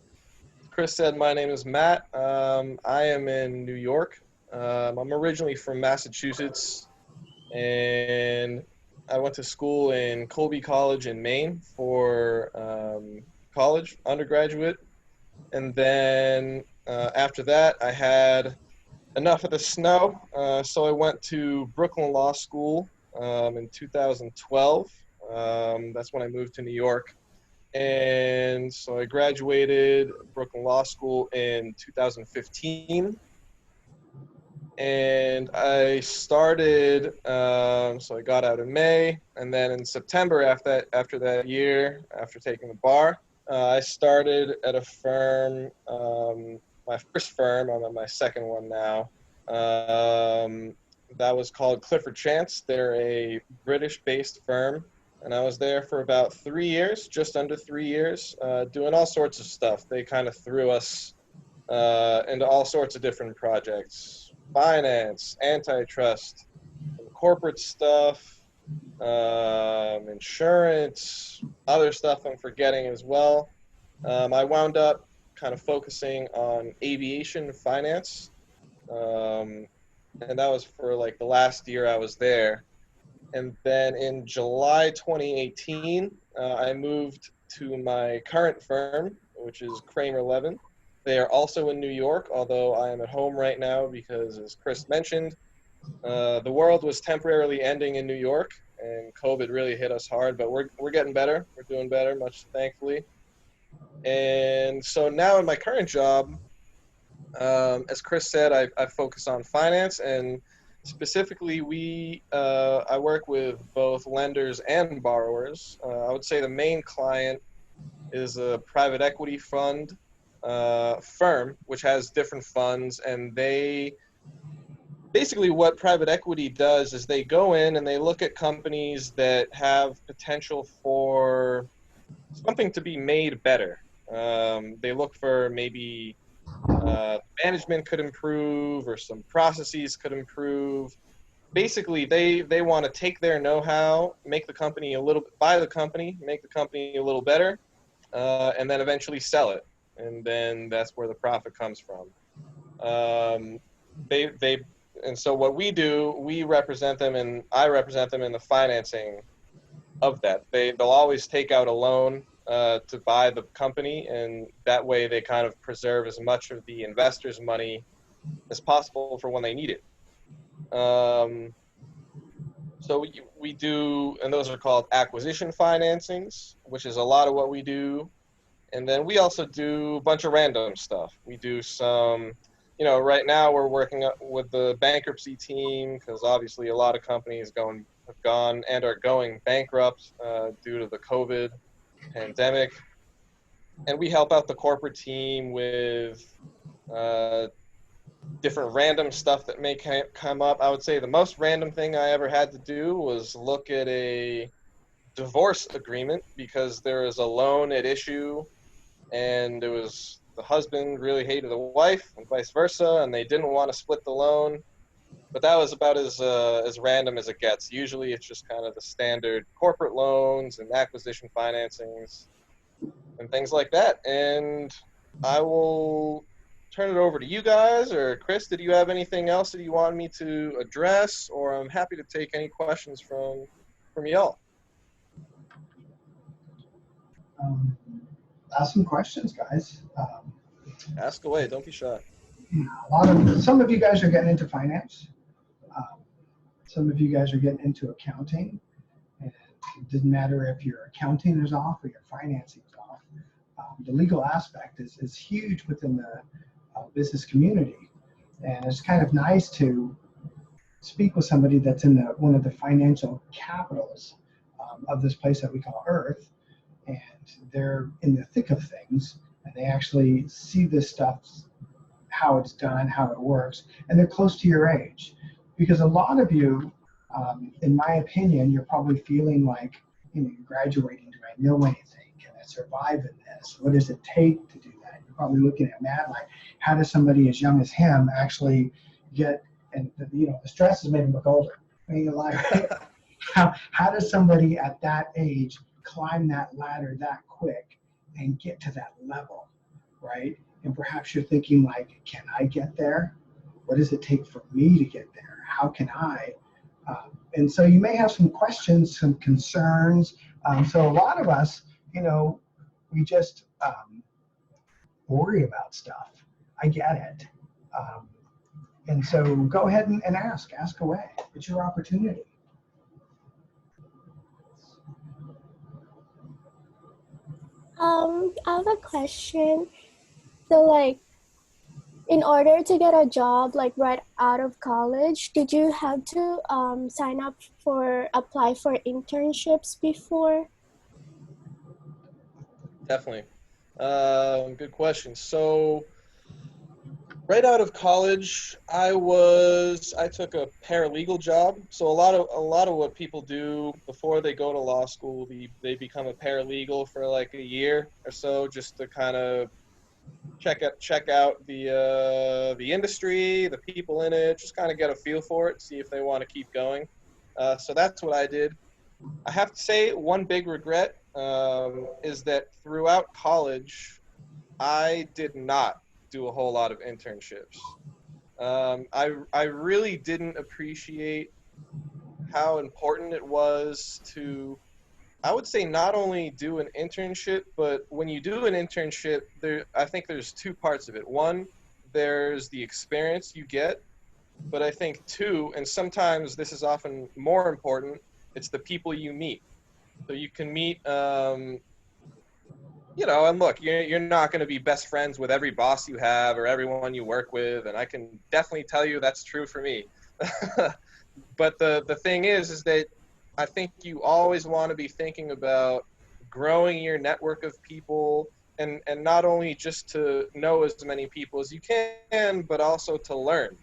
Chris said my name is Matt. I am in New York. I'm originally from Massachusetts, and I went to school in Colby College in Maine for college, undergraduate. And then after that, I had enough of the snow, so I went to Brooklyn Law School in 2012. That's when I moved to New York. And so I graduated Brooklyn Law School in 2015. And I started, so I got out in May, and then in September after that year, after taking the bar, I started at a firm, my first firm. I'm at my second one now. That was called Clifford Chance. They're a British-based firm, and I was there for about 3 years, just under 3 years, doing all sorts of stuff. They kind of threw us into all sorts of different projects: finance, antitrust, corporate stuff, insurance, other stuff I'm forgetting as well. I wound up kind of focusing on aviation finance, and that was for like the last year I was there. And then in July 2018, I moved to my current firm, which is Kramer Levin. They are also in New York, although I am at home right now because, as Chris mentioned, the world was temporarily ending in New York, and COVID really hit us hard, but we're getting better. We're doing better, much thankfully. And so now in my current job, As Chris said, I focus on finance, and specifically, I work with both lenders and borrowers. I would say the main client is a private equity fund firm, which has different funds, and they basically what private equity does is they go in and they look at companies that have potential for something to be made better. They look for maybe management could improve or some processes could improve. Basically, they want to take their know-how, make the company a little, buy the company, make the company a little better, and then eventually sell it. And then that's where the profit comes from. They and so what we do, we represent them, and I represent them in the financing of that. They'll always take out a loan to buy the company, and that way they kind of preserve as much of the investors' money as possible for when they need it. So we do, and those are called acquisition financings, which is a lot of what we do. And then we also do a bunch of random stuff. We do some, right now we're working with the bankruptcy team because obviously a lot of companies have gone and are going bankrupt due to the COVID pandemic. And we help out the corporate team with different random stuff that may come up. I would say the most random thing I ever had to do was look at a divorce agreement because there is a loan at issue, and it was the husband really hated the wife and vice versa, and they didn't want to split the loan. But that was about as random as it gets. Usually it's just kind of the standard corporate loans and acquisition financings and things like that. And I will turn it over to you guys. Or Chris, did you have anything else that you wanted me to address? Or I'm happy to take any questions from y'all. Ask some questions, guys. Ask away. Don't be shy. Some of you guys are getting into finance. Some of you guys are getting into accounting. And it doesn't matter if your accounting is off or your financing is off. The legal aspect is huge within the business community. And it's kind of nice to speak with somebody that's in one of the financial capitals of this place that we call Earth. And they're in the thick of things, and they actually see this stuff, how it's done, how it works, and they're close to your age. Because a lot of you, in my opinion, you're probably feeling like, you're graduating. Do I know anything? Can I survive in this? What does it take to do that? You're probably looking at Matt like, how does somebody as young as him actually get, and the stress has made him look older. I mean, like, how does somebody at that age climb that ladder that quick and get to that level, right? And perhaps you're thinking like, can I get there? What does it take for me to get there? How can I? And so you may have some questions, some concerns. So a lot of us, we just worry about stuff. I get it. And so go ahead and ask away. It's your opportunity. I have a question. So, like, in order to get a job, like right out of college, did you have to apply for internships before? Definitely. Good question. So right out of college, I took a paralegal job. So a lot of what people do before they go to law school, they become a paralegal for like a year or so, just to kind of check out the industry, the people in it, just kind of get a feel for it, see if they want to keep going. So that's what I did. I have to say one big regret is that throughout college, I did not do a whole lot of internships. I really didn't appreciate how important it was to, I would say, not only do an internship, but when you do an internship, I think there's two parts of it. One, there's the experience you get, but I think two, and sometimes this is often more important, it's the people you meet. So you can meet you know, and look, you're not going to be best friends with every boss you have or everyone you work with, and I can definitely tell you that's true for me. But the thing is that I think you always want to be thinking about growing your network of people, and not only just to know as many people as you can, but also to learn.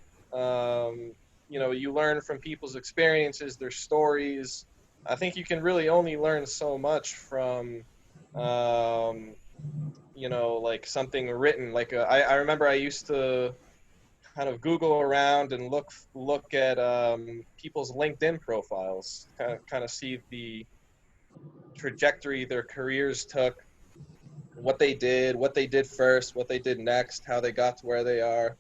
You know, you learn from people's experiences, their stories. I think you can really only learn so much from, um, you know, like something written. Like I remember I used to kind of Google around and look at people's LinkedIn profiles, kind of see the trajectory their careers took, what they did first, what they did next, how they got to where they are.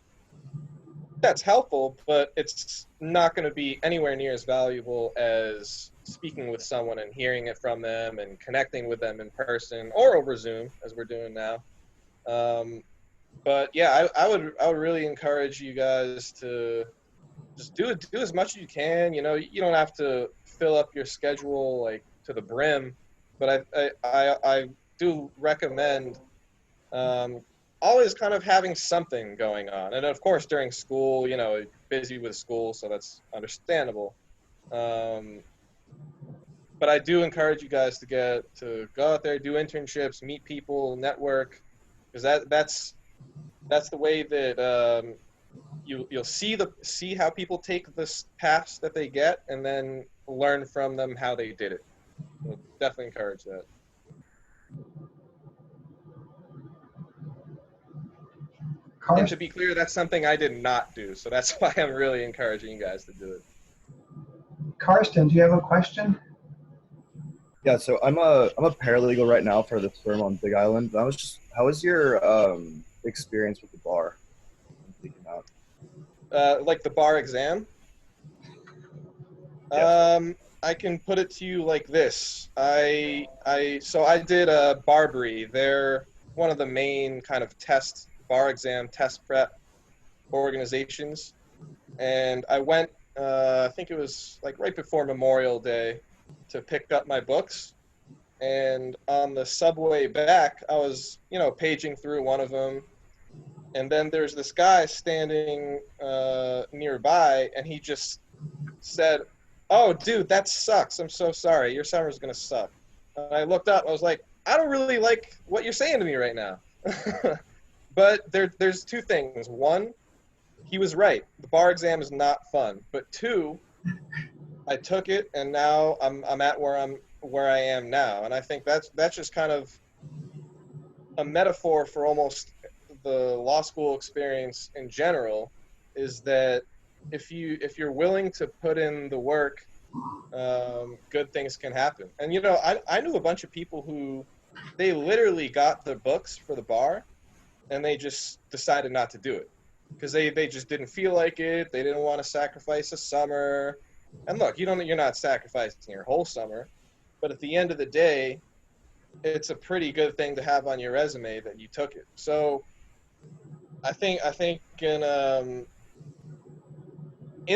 That's helpful, but it's not going to be anywhere near as valuable as speaking with someone and hearing it from them and connecting with them in person or over Zoom, as we're doing now. Um, but yeah, I would really encourage you guys to just do as much as you can. You know, you don't have to fill up your schedule like to the brim, but I do recommend um, always kind of having something going on. And of course, during school, you know, busy with school, so that's understandable. Um, but I do encourage you guys to go out there, do internships, meet people, network, because that's the way that you'll see how people take this paths that they get, and then learn from them how they did it. So definitely encourage that. And to Karst, be clear, that's something I did not do, so that's why I'm really encouraging you guys to do it. Karsten, do you have a question? Yeah, so I'm a paralegal right now for this firm on Big Island. And I was just, how was your experience with the bar? I'm thinking out. Like the bar exam. Yes. I can put it to you like this. So I did a Barbary. They're one of the main kind of bar exam test prep organizations, and I went. I think it was like right before Memorial Day to pick up my books. And on the subway back, I was, you know, paging through one of them, and then there's this guy standing nearby, and he just said, "Oh, dude, that sucks. I'm so sorry. Your summer's gonna suck." And I looked up. I was like, "I don't really like what you're saying to me right now." But there's two things. One, he was right. The bar exam is not fun. But two, I took it, and now I'm at where I am now. And I think that's just kind of a metaphor for almost the law school experience in general, is that if you're willing to put in the work, good things can happen. And you know, I knew a bunch of people who they literally got the books for the bar, and they just decided not to do it because they just didn't feel like it. They didn't want to sacrifice a summer. And look, you're not sacrificing your whole summer, but at the end of the day, it's a pretty good thing to have on your resume that you took it. So I think in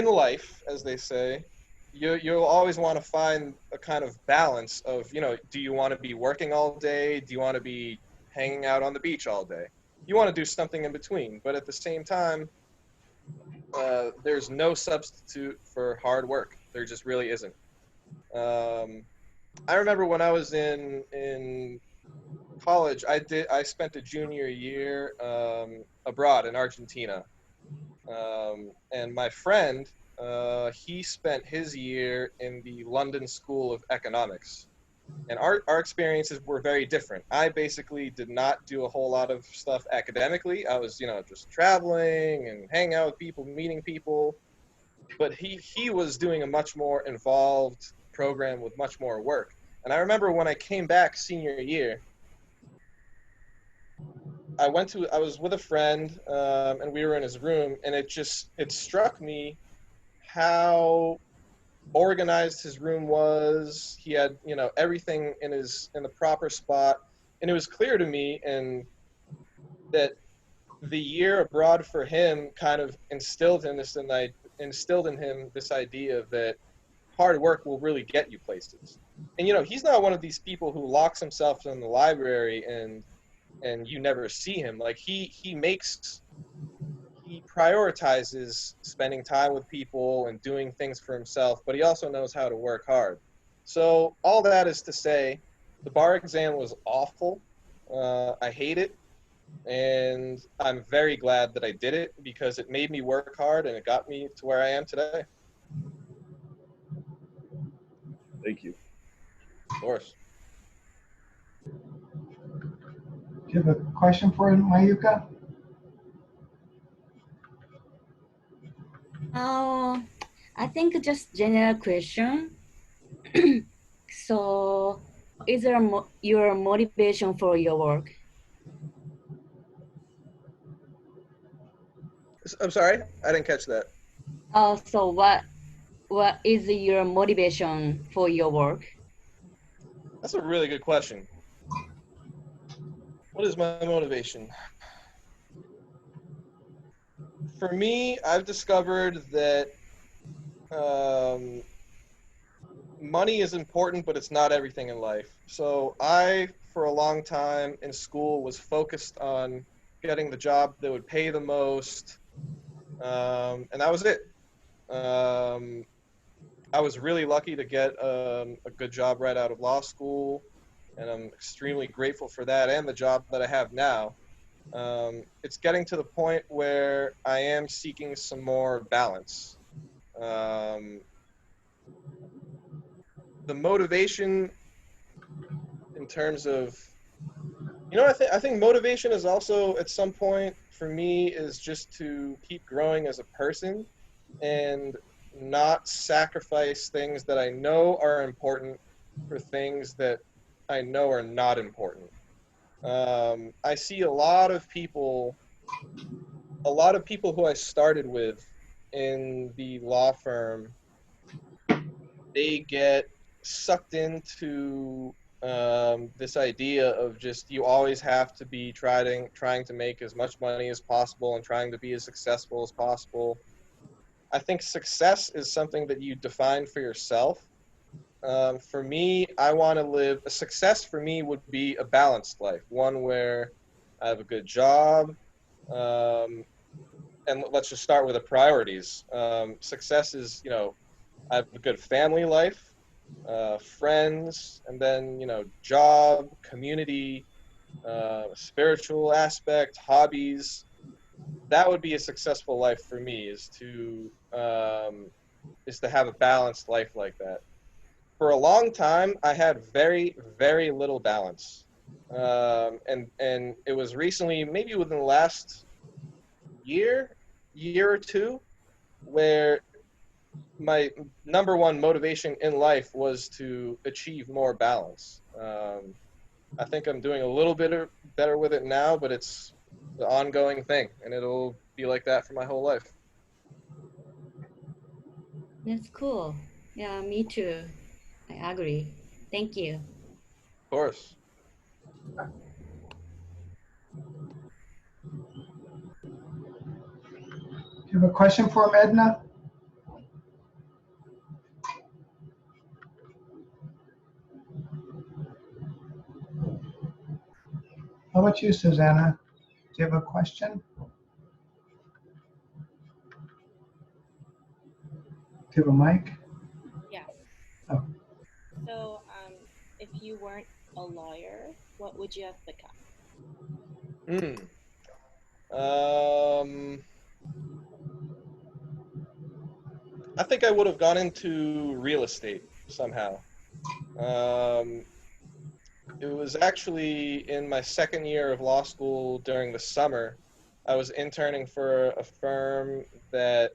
life, as they say, you'll always want to find a kind of balance of, you know, do you want to be working all day? Do you want to be hanging out on the beach all day? You want to do something in between, but at the same time, there's no substitute for hard work. There just really isn't. Um, I remember when I was in college, I spent a junior year abroad in Argentina, and my friend he spent his year in the London School of Economics. And our experiences were very different. I basically did not do a whole lot of stuff academically. I was, you know, just traveling and hanging out with people, meeting people. But he was doing a much more involved program with much more work. And I remember when I came back senior year, I was with a friend, and we were in his room, and it struck me how organized his room was. He had, you know, everything in the proper spot, and it was clear to me and that the year abroad for him kind of instilled in him this idea that hard work will really get you places. And, you know, he's not one of these people who locks himself in the library and you never see him. Like he prioritizes spending time with people and doing things for himself, but he also knows how to work hard. So all that is to say, the bar exam was awful. I hate it. And I'm very glad that I did it because it made me work hard and it got me to where I am today. Thank you. Of course. Do you have a question for Mayuka? I think just general question. So, is there your motivation for your work? I'm sorry, I didn't catch that. So what is your motivation for your work? That's a really good question. What is my motivation? For me, I've discovered that money is important, but it's not everything in life. So I, for a long time in school, was focused on getting the job that would pay the most, and that was it. I was really lucky to get a good job right out of law school, and I'm extremely grateful for that and the job that I have now. It's getting to the point where I am seeking some more balance. The motivation in terms of, you know, I think motivation is also at some point for me is just to keep growing as a person and not sacrifice things that I know are important for things that I know are not important. I see a lot of people who I started with in the law firm, they get sucked into this idea of just you always have to be trying to make as much money as possible and trying to be as successful as possible. I think success is something that you define for yourself. For me, I want to live a success for me would be a balanced life, one where I have a good job, and let's just start with the priorities. Success is, you know, I have a good family life, friends, and then, you know, job, community, spiritual aspect, hobbies. That would be a successful life for me, is to have a balanced life like that. For a long time, I had very, very little balance. And it was recently, maybe within the last year or two, where my number one motivation in life was to achieve more balance. I think I'm doing a little bit better with it now, but it's the ongoing thing, and it'll be like that for my whole life. That's cool. Yeah, me too. I agree. Thank you. Of course. Do you have a question for him, Edna? How about you, Susanna? Do you have a question? Do you have a mic? Yeah. Oh. So, if you weren't a lawyer, what would you have become? I think I would have gone into real estate somehow. It was actually in my second year of law school during the summer. I was interning for a firm that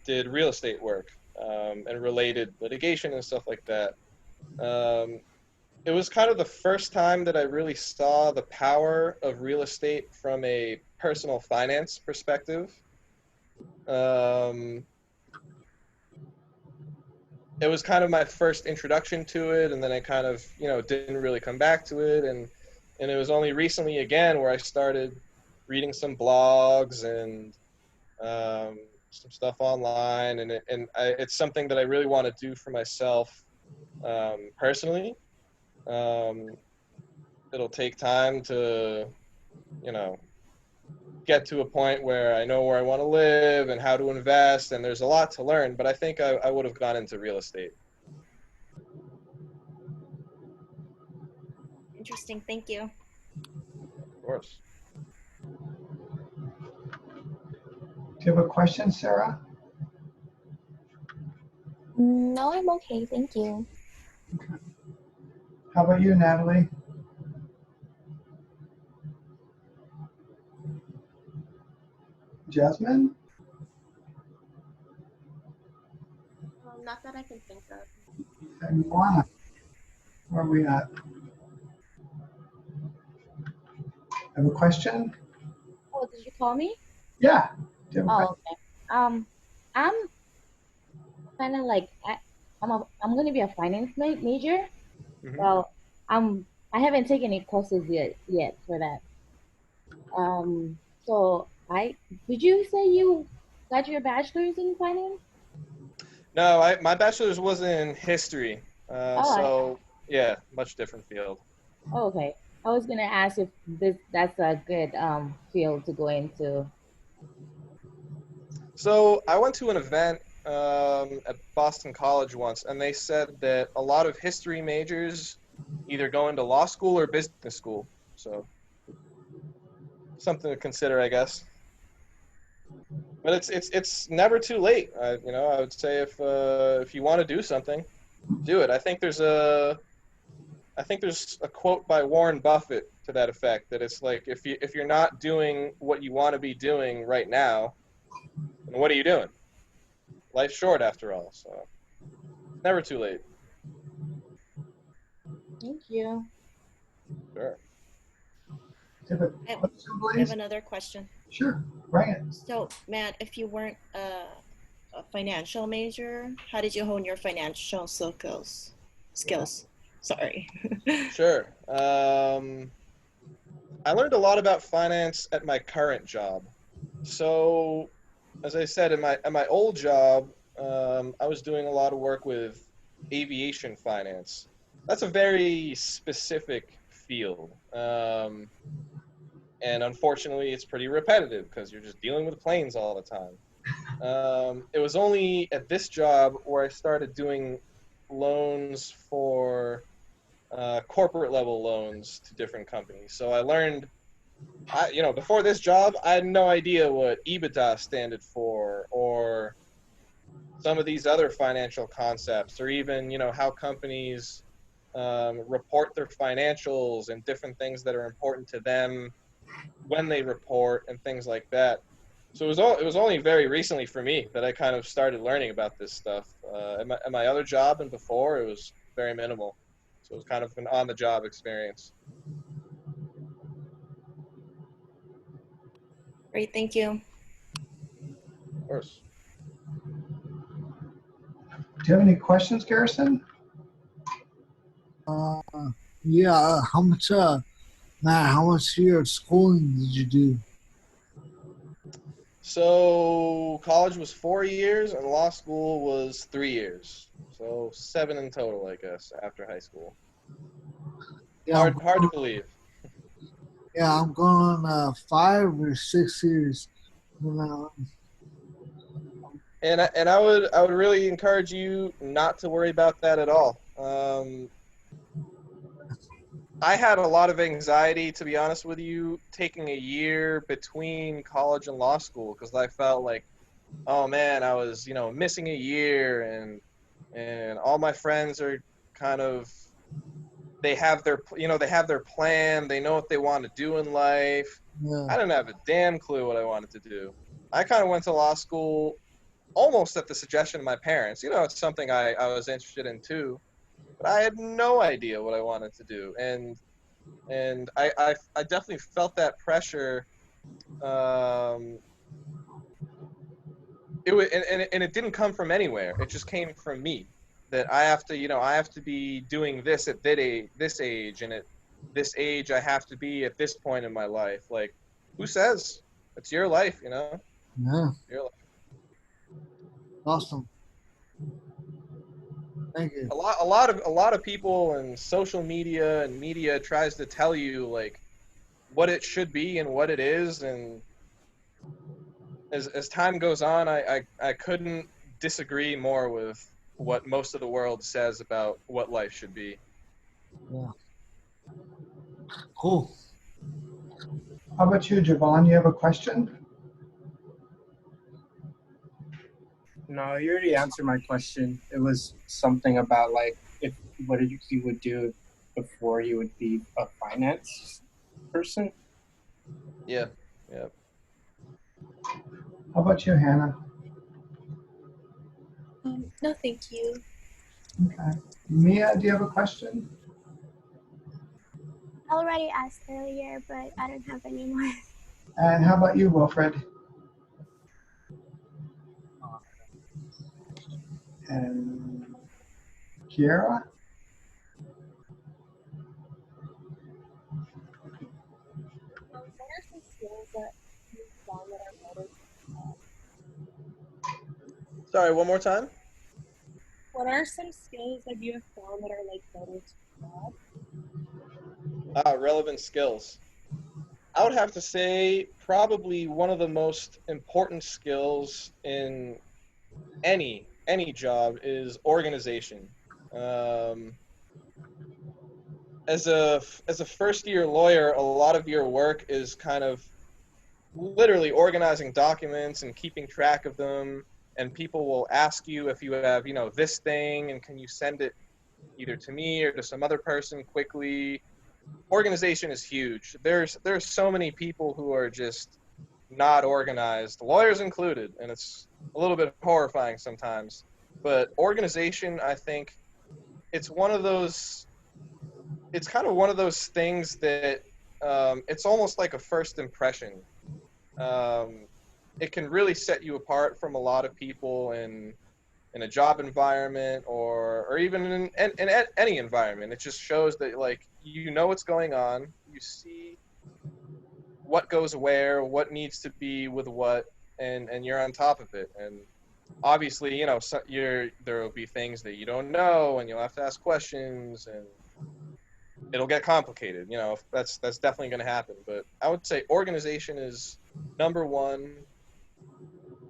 did real estate work and related litigation and stuff like that. It was kind of the first time that I really saw the power of real estate from a personal finance perspective. It was kind of my first introduction to it, and then I kind of, you know, didn't really come back to it, and it was only recently again where I started reading some blogs and some stuff online, and it's something that I really want to do for myself personally. Um, it'll take time to, you know, get to a point where I know where I want to live and how to invest, and there's a lot to learn, but I think I would have gone into real estate. Interesting. Thank you. Of course. Do you have a question, Sarah? No, I'm okay. Thank you. How about you, Natalie? Jasmine? Not that I can think of. And Moana? Where are we at? Have a question? Oh, did you call me? Yeah. Do you have a Oh, question? okay. I'm kind of like I'm gonna be a finance major. Well, I haven't taken any courses yet for that. So I did you say you got your bachelor's in finance? No, my bachelor's was in history. Oh, So yeah, much different field. okay. I was gonna ask if that's a good field to go into. So I went to an event at Boston College once, and they said that a lot of history majors either go into law school or business school. So something to consider, I guess. But it's never too late. I would say if you want to do something, do it. I think there's a quote by Warren Buffett to that effect, that it's like if you're not doing what you want to be doing right now, then what are you doing? Life's short after all, so it's never too late. Thank you. Sure. Do you have a I have, question, I have please? another question. Sure. Bring it. So, Matt, if you weren't a financial major, how did you hone your financial skills? Sorry. Sure. I learned a lot about finance at my current job. So, as I said, in my old job, I was doing a lot of work with aviation finance. That's a very specific field, and unfortunately, it's pretty repetitive because you're just dealing with planes all the time. It was only at this job where I started doing loans for corporate level loans to different companies. So I learned, before this job, I had no idea what EBITDA standed for, or some of these other financial concepts, or even, how companies report their financials and different things that are important to them when they report and things like that. So it was only very recently for me that I kind of started learning about this stuff. At my other job and before, it was very minimal. So it was kind of an on-the-job experience. Great, thank you. Of course. Do you have any questions, Garrison? Yeah. How much? Matt, how much year of schooling did you do? So college was 4 years and law school was 3 years. So 7 in total, I guess, after high school. Yeah, Hard to believe. Yeah, I'm going on 5 or 6 years. And I would really encourage you not to worry about that at all. I had a lot of anxiety, to be honest with you, taking a year between college and law school, because I felt like, oh man, I was, missing a year, and all my friends are kind of, they have their plan, they know what they want to do in life. Yeah. I didn't have a damn clue what I wanted to do. I kind of went to law school almost at the suggestion of my parents. It's something I was interested in too, but I had no idea what I wanted to do. And I definitely felt that pressure. And it didn't come from anywhere. It just came from me, that I have to be doing this at this age, and at this age I have to be at this point in my life. Like, who says? It's your life, Yeah. Your life. Awesome. Thank you. A lot of people and social media and media tries to tell you like what it should be and what it is, and as time goes on, I couldn't disagree more with what most of the world says about what life should be. Yeah. Cool. How about you, Javon? You have a question? No, you already answered my question. It was something about like if what did you would do before you would be a finance person. Yeah, yeah. How about you, Hannah? No, thank you. Okay. Mia, do you have a question? I already asked earlier, but I don't have any more. And how about you, Wilfred? And Kiera? What are some skills that you found that are better? Sorry, one more time. What are some skills that you have found that are like better to have? Relevant skills. I would have to say probably one of the most important skills in any job is organization. Um, as a first year lawyer, a lot of your work is kind of literally organizing documents and keeping track of them. And people will ask you if you have, this thing, and can you send it either to me or to some other person quickly. Organization is huge. There's so many people who are just not organized, lawyers included, and it's a little bit horrifying sometimes. But organization, I think, it's one of those. It's kind of one of those things that it's almost like a first impression. Um, it can really set you apart from a lot of people in a job environment or even in any environment. It just shows that like you know what's going on, you see what goes where, what needs to be with what, and you're on top of it. And obviously, there will be things that you don't know, and you'll have to ask questions, and it'll get complicated. That's definitely going to happen. But I would say organization is number one,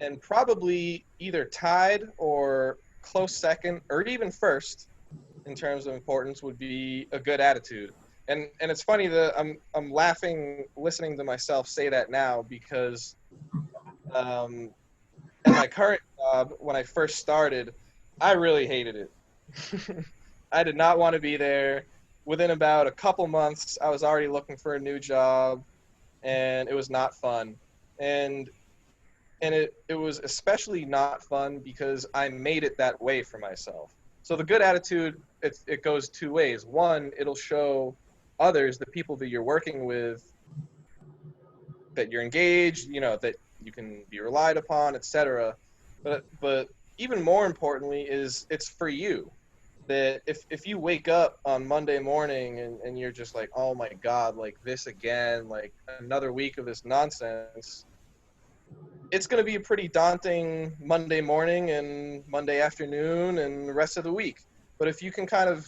and probably either tied or close second, or even first in terms of importance would be a good attitude. And it's funny that I'm laughing listening to myself say that now because at my current job when I first started, I really hated it. I did not want to be there. Within about a couple months, I was already looking for a new job, and it was not fun. And it was especially not fun because I made it that way for myself. So the good attitude, it goes two ways. One, it'll show others, the people that you're working with, that you're engaged, that you can be relied upon, etc. But even more importantly is it's for you. That if you wake up on Monday morning and you're just like, oh my God, like this again, like another week of this nonsense, it's going to be a pretty daunting Monday morning and Monday afternoon and the rest of the week. But if you can kind of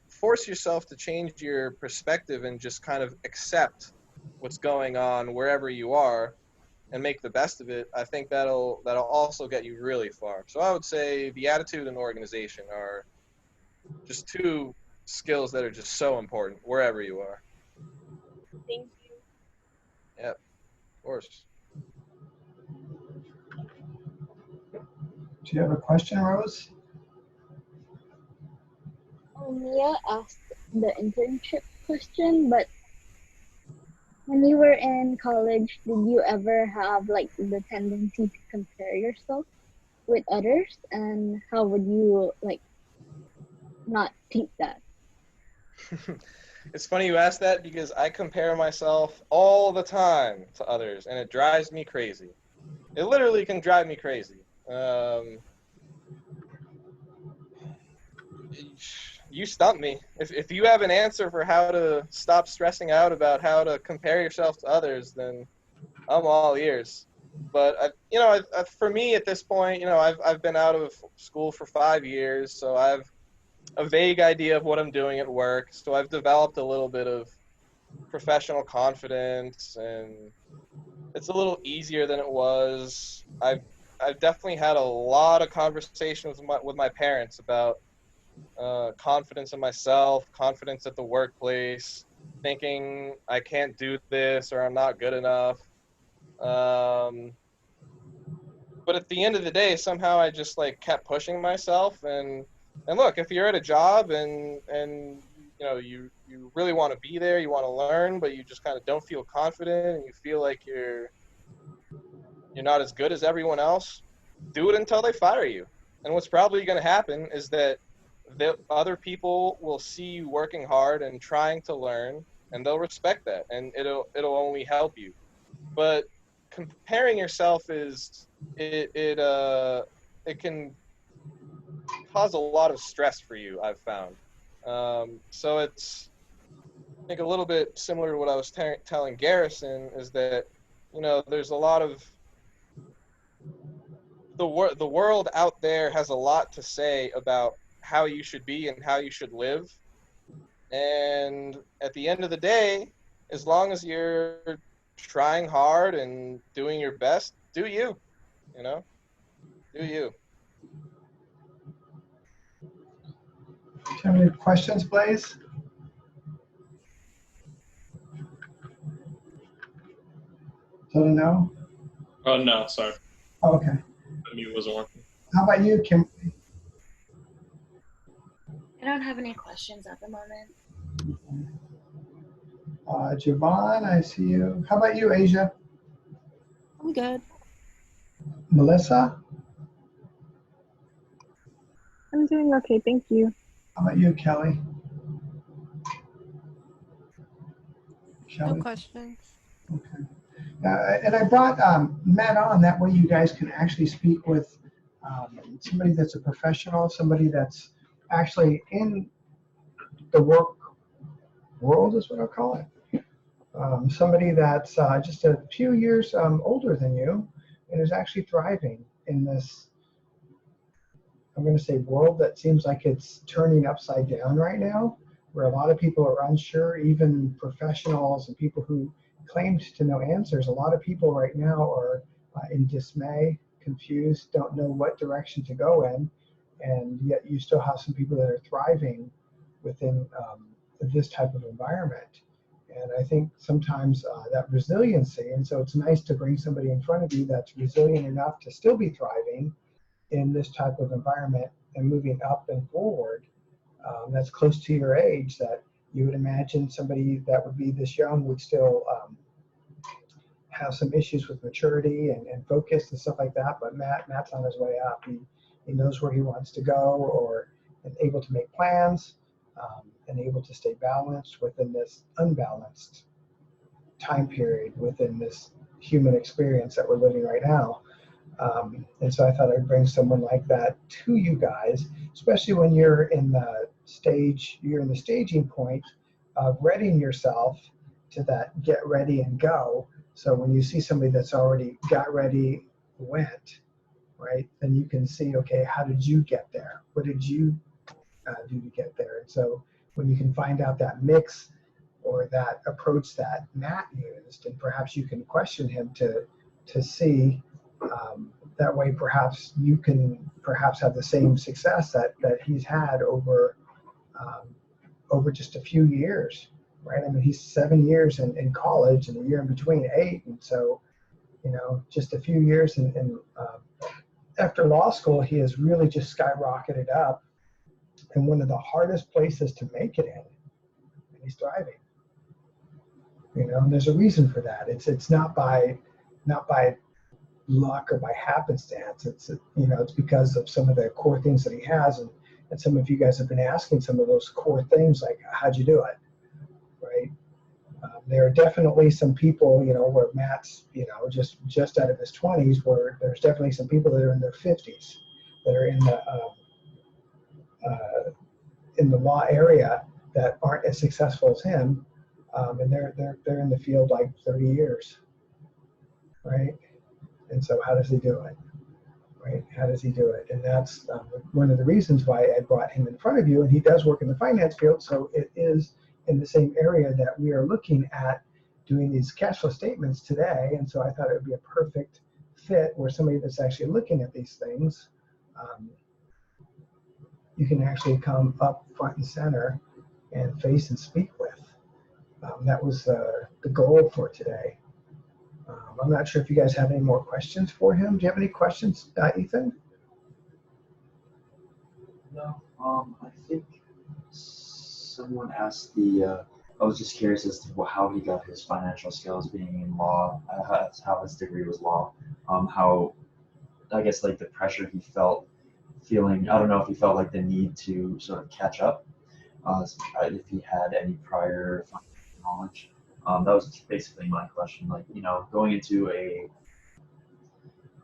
force yourself to change your perspective and just kind of accept what's going on wherever you are and make the best of it, I think that'll also get you really far. So I would say the attitude and organization are just two skills that are just so important wherever you are. Thank you. Yep, of course. Do you have a question, Rose? Mia asked the internship question, but when you were in college, did you ever have like the tendency to compare yourself with others, and how would you like not think that? It's funny you ask that because I compare myself all the time to others, and it drives me crazy. It literally can drive me crazy. You stump me. If you have an answer for how to stop stressing out about how to compare yourself to others, then I'm all ears. But for me at this point, I've been out of school for 5 years, so I've a vague idea of what I'm doing at work. So I've developed a little bit of professional confidence, and it's a little easier than it was. I've definitely had a lot of conversations with my parents about confidence in myself, confidence at the workplace, thinking I can't do this or I'm not good enough. Um, but at the end of the day, somehow I just like kept pushing myself, and look, if you're at a job and you really want to be there, you want to learn, but you just kind of don't feel confident and you feel like you're not as good as everyone else, do it until they fire you. And what's probably going to happen is that the other people will see you working hard and trying to learn, and they'll respect that, and it'll only help you. But comparing yourself it can cause a lot of stress for you, I've found. So it's, I think, a little bit similar to what I was telling Garrison, is that there's a lot of the world out there has a lot to say about how you should be and how you should live. And at the end of the day, as long as you're trying hard and doing your best, do you, you know, do you. Do you have any questions, Blaze? So no? Oh, no, sorry. Oh, okay. The mute wasn't working. How about you, Kim? I don't have any questions at the moment. Javon, I see you. How about you, Asia? I'm good. Melissa? I'm doing okay, thank you. How about you, Kelly? No questions. Okay. And I brought Matt on, that way you guys can actually speak with somebody that's a professional, somebody that's actually in the work world is what I'll call it. Somebody that's just a few years older than you and is actually thriving in this, I'm going to say, world that seems like it's turning upside down right now, where a lot of people are unsure, even professionals and people who claimed to know answers. A lot of people right now are in dismay, confused, don't know what direction to go in, and yet you still have some people that are thriving within this type of environment. And I think sometimes that resiliency, and so it's nice to bring somebody in front of you that's resilient enough to still be thriving in this type of environment and moving up and forward, that's close to your age, that you would imagine somebody that would be this young would still have some issues with maturity and focus and stuff like that. But Matt's on his way up. He knows where he wants to go, or is able to make plans, and able to stay balanced within this unbalanced time period within this human experience that we're living right now. And so I thought I'd bring someone like that to you guys, especially when you're in the staging point of readying yourself to that get ready and go. So when you see somebody that's already got ready, went, right, then you can see, okay, how did you get there? What did you do to get there? And so when you can find out that mix or that approach that Matt used, and perhaps you can question him to see, that way perhaps you can perhaps have the same success that he's had over just a few years, right? I mean, he's 7 years in college and a year in between 8, and so just a few years and after law school, he has really just skyrocketed up in one of the hardest places to make it in, and he's thriving. And there's a reason for that. It's not by luck or by happenstance. It's because of some of the core things that he has, and some of you guys have been asking some of those core things, like how'd you do it, right? There are definitely some people, where Matt's, just out of his 20s, where there's definitely some people that are in their 50s that are in the law area that aren't as successful as him, and they're in the field like 30 years, right? And so how does he do it? Right? How does he do it? And that's one of the reasons why I brought him in front of you. And he does work in the finance field, so it is in the same area that we are looking at doing these cash flow statements today. And so I thought it would be a perfect fit where somebody that's actually looking at these things, you can actually come up front and center and face and speak with. That was the goal for today. I'm not sure if you guys have any more questions for him. Do you have any questions, Ethan? No. I think someone asked I was just curious as to how he got his financial skills being in law, how his degree was law, how, I guess, like the pressure he felt feeling, I don't know if he felt like the need to sort of catch up, if he had any prior knowledge. That was basically my question. Like, going into a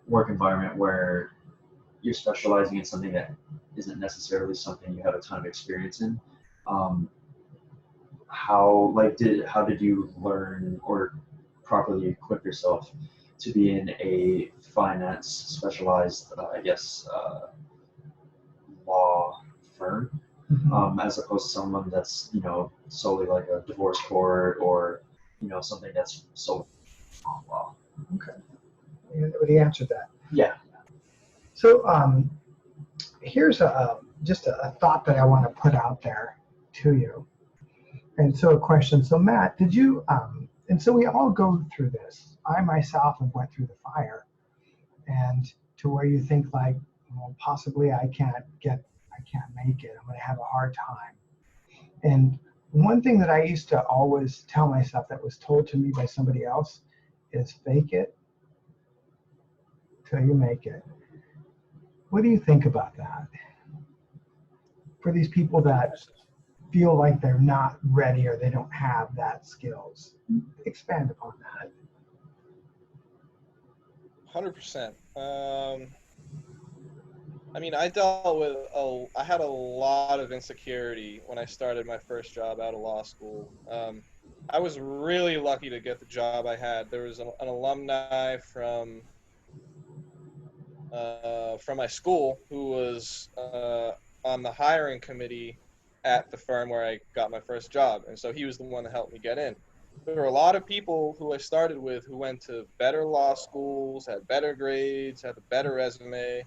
work environment where you're specializing in something that isn't necessarily something you have a ton of experience in, how did you learn or properly equip yourself to be in a finance specialized, law firm, as opposed to someone that's solely like a divorce court or something that's so law. Okay. But he answered that. Yeah. So here's just a thought that I want to put out there to you. And so a question. So Matt, did you? And so we all go through this. I myself have went through the fire, and to where you think like, well, possibly I can't make it. I'm going to have a hard time. And one thing that I used to always tell myself that was told to me by somebody else is fake it till you make it. What do you think about that? For these people that feel like they're not ready or they don't have that skills, expand upon that. 100%. I mean, I had a lot of insecurity when I started my first job out of law school. I was really lucky to get the job I had. There was an alumni from my school who was on the hiring committee at the firm where I got my first job. And so he was the one that helped me get in. There were a lot of people who I started with who went to better law schools, had better grades, had a better resume.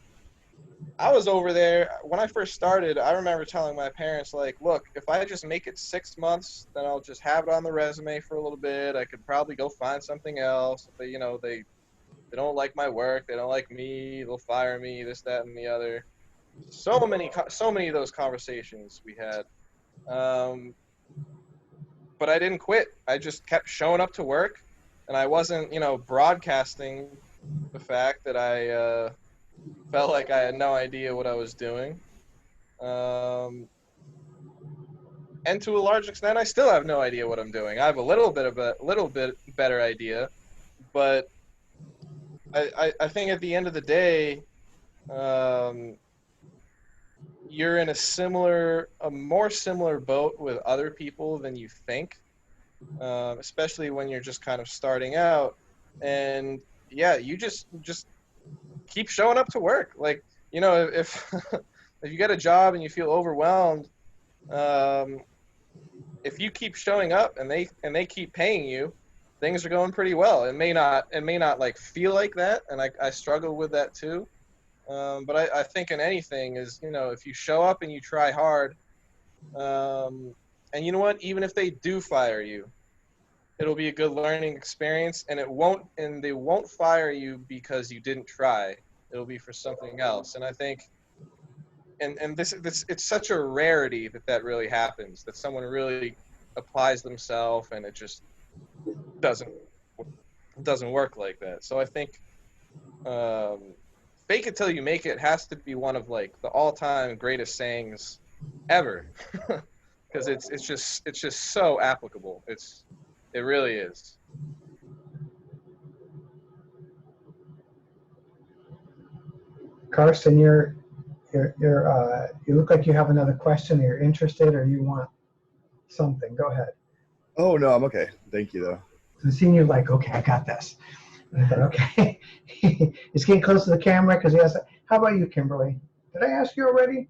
I was over there when I first started. I remember telling my parents, like, look, if I just make it 6 months, then I'll just have it on the resume for a little bit. I could probably go find something else. If they don't like my work, they don't like me, they'll fire me, this, that, and the other. So many of those conversations we had. But I didn't quit. I just kept showing up to work, and I wasn't, broadcasting the fact that I felt like I had no idea what I was doing. And to a large extent, I still have no idea what I'm doing. I have a little bit better idea, but I think at the end of the day, you're in a more similar boat with other people than you think, especially when you're just kind of starting out. And yeah, you just keep showing up to work. Like, if if you get a job and you feel overwhelmed, if you keep showing up and they keep paying you, things are going pretty well. It may not like feel like that, and I struggle with that too. But I think in anything is, if you show up and you try hard, and you know what, even if they do fire you, it'll be a good learning experience, and they won't fire you because you didn't try. It'll be for something else. And I think, and this it's such a rarity that really happens, that someone really applies themselves and it just doesn't work like that. So I think fake it till you make it has to be one of like the all-time greatest sayings ever, because it's just so applicable. It really is. Karsten, you look like you have another question. You're interested, or you want something. Go ahead. Oh no, I'm okay. Thank you though. So seeing you like, okay, I got this. I thought, okay. He's getting close to the camera because he has. How about you, Kimberly? Did I ask you already?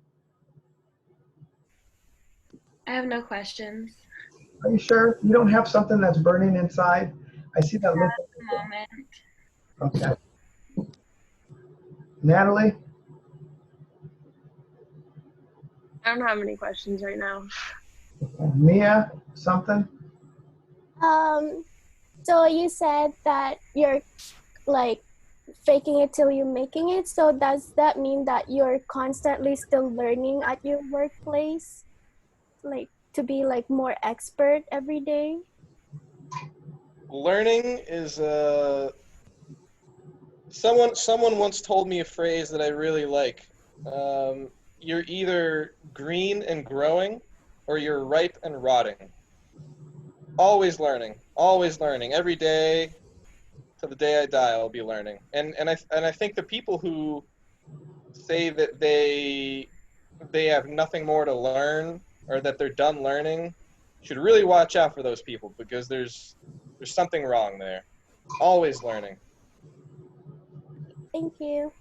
I have no questions Are you sure you don't have something that's burning inside? I see that look. at the moment. Okay. Natalie? I don't have any questions right now. Mia? Something? So you said that you're like faking it till you're making it. So does that mean that you're constantly still learning at your workplace? Like to be like more expert every day? Learning is someone once told me a phrase that I really like. You're either green and growing, or you're ripe and rotting. Always learning. Every day to the day I die, I'll be learning. And I think the people who say that they have nothing more to learn or that they're done learning should really watch out for those people, because there's something wrong there. Always learning. Thank you.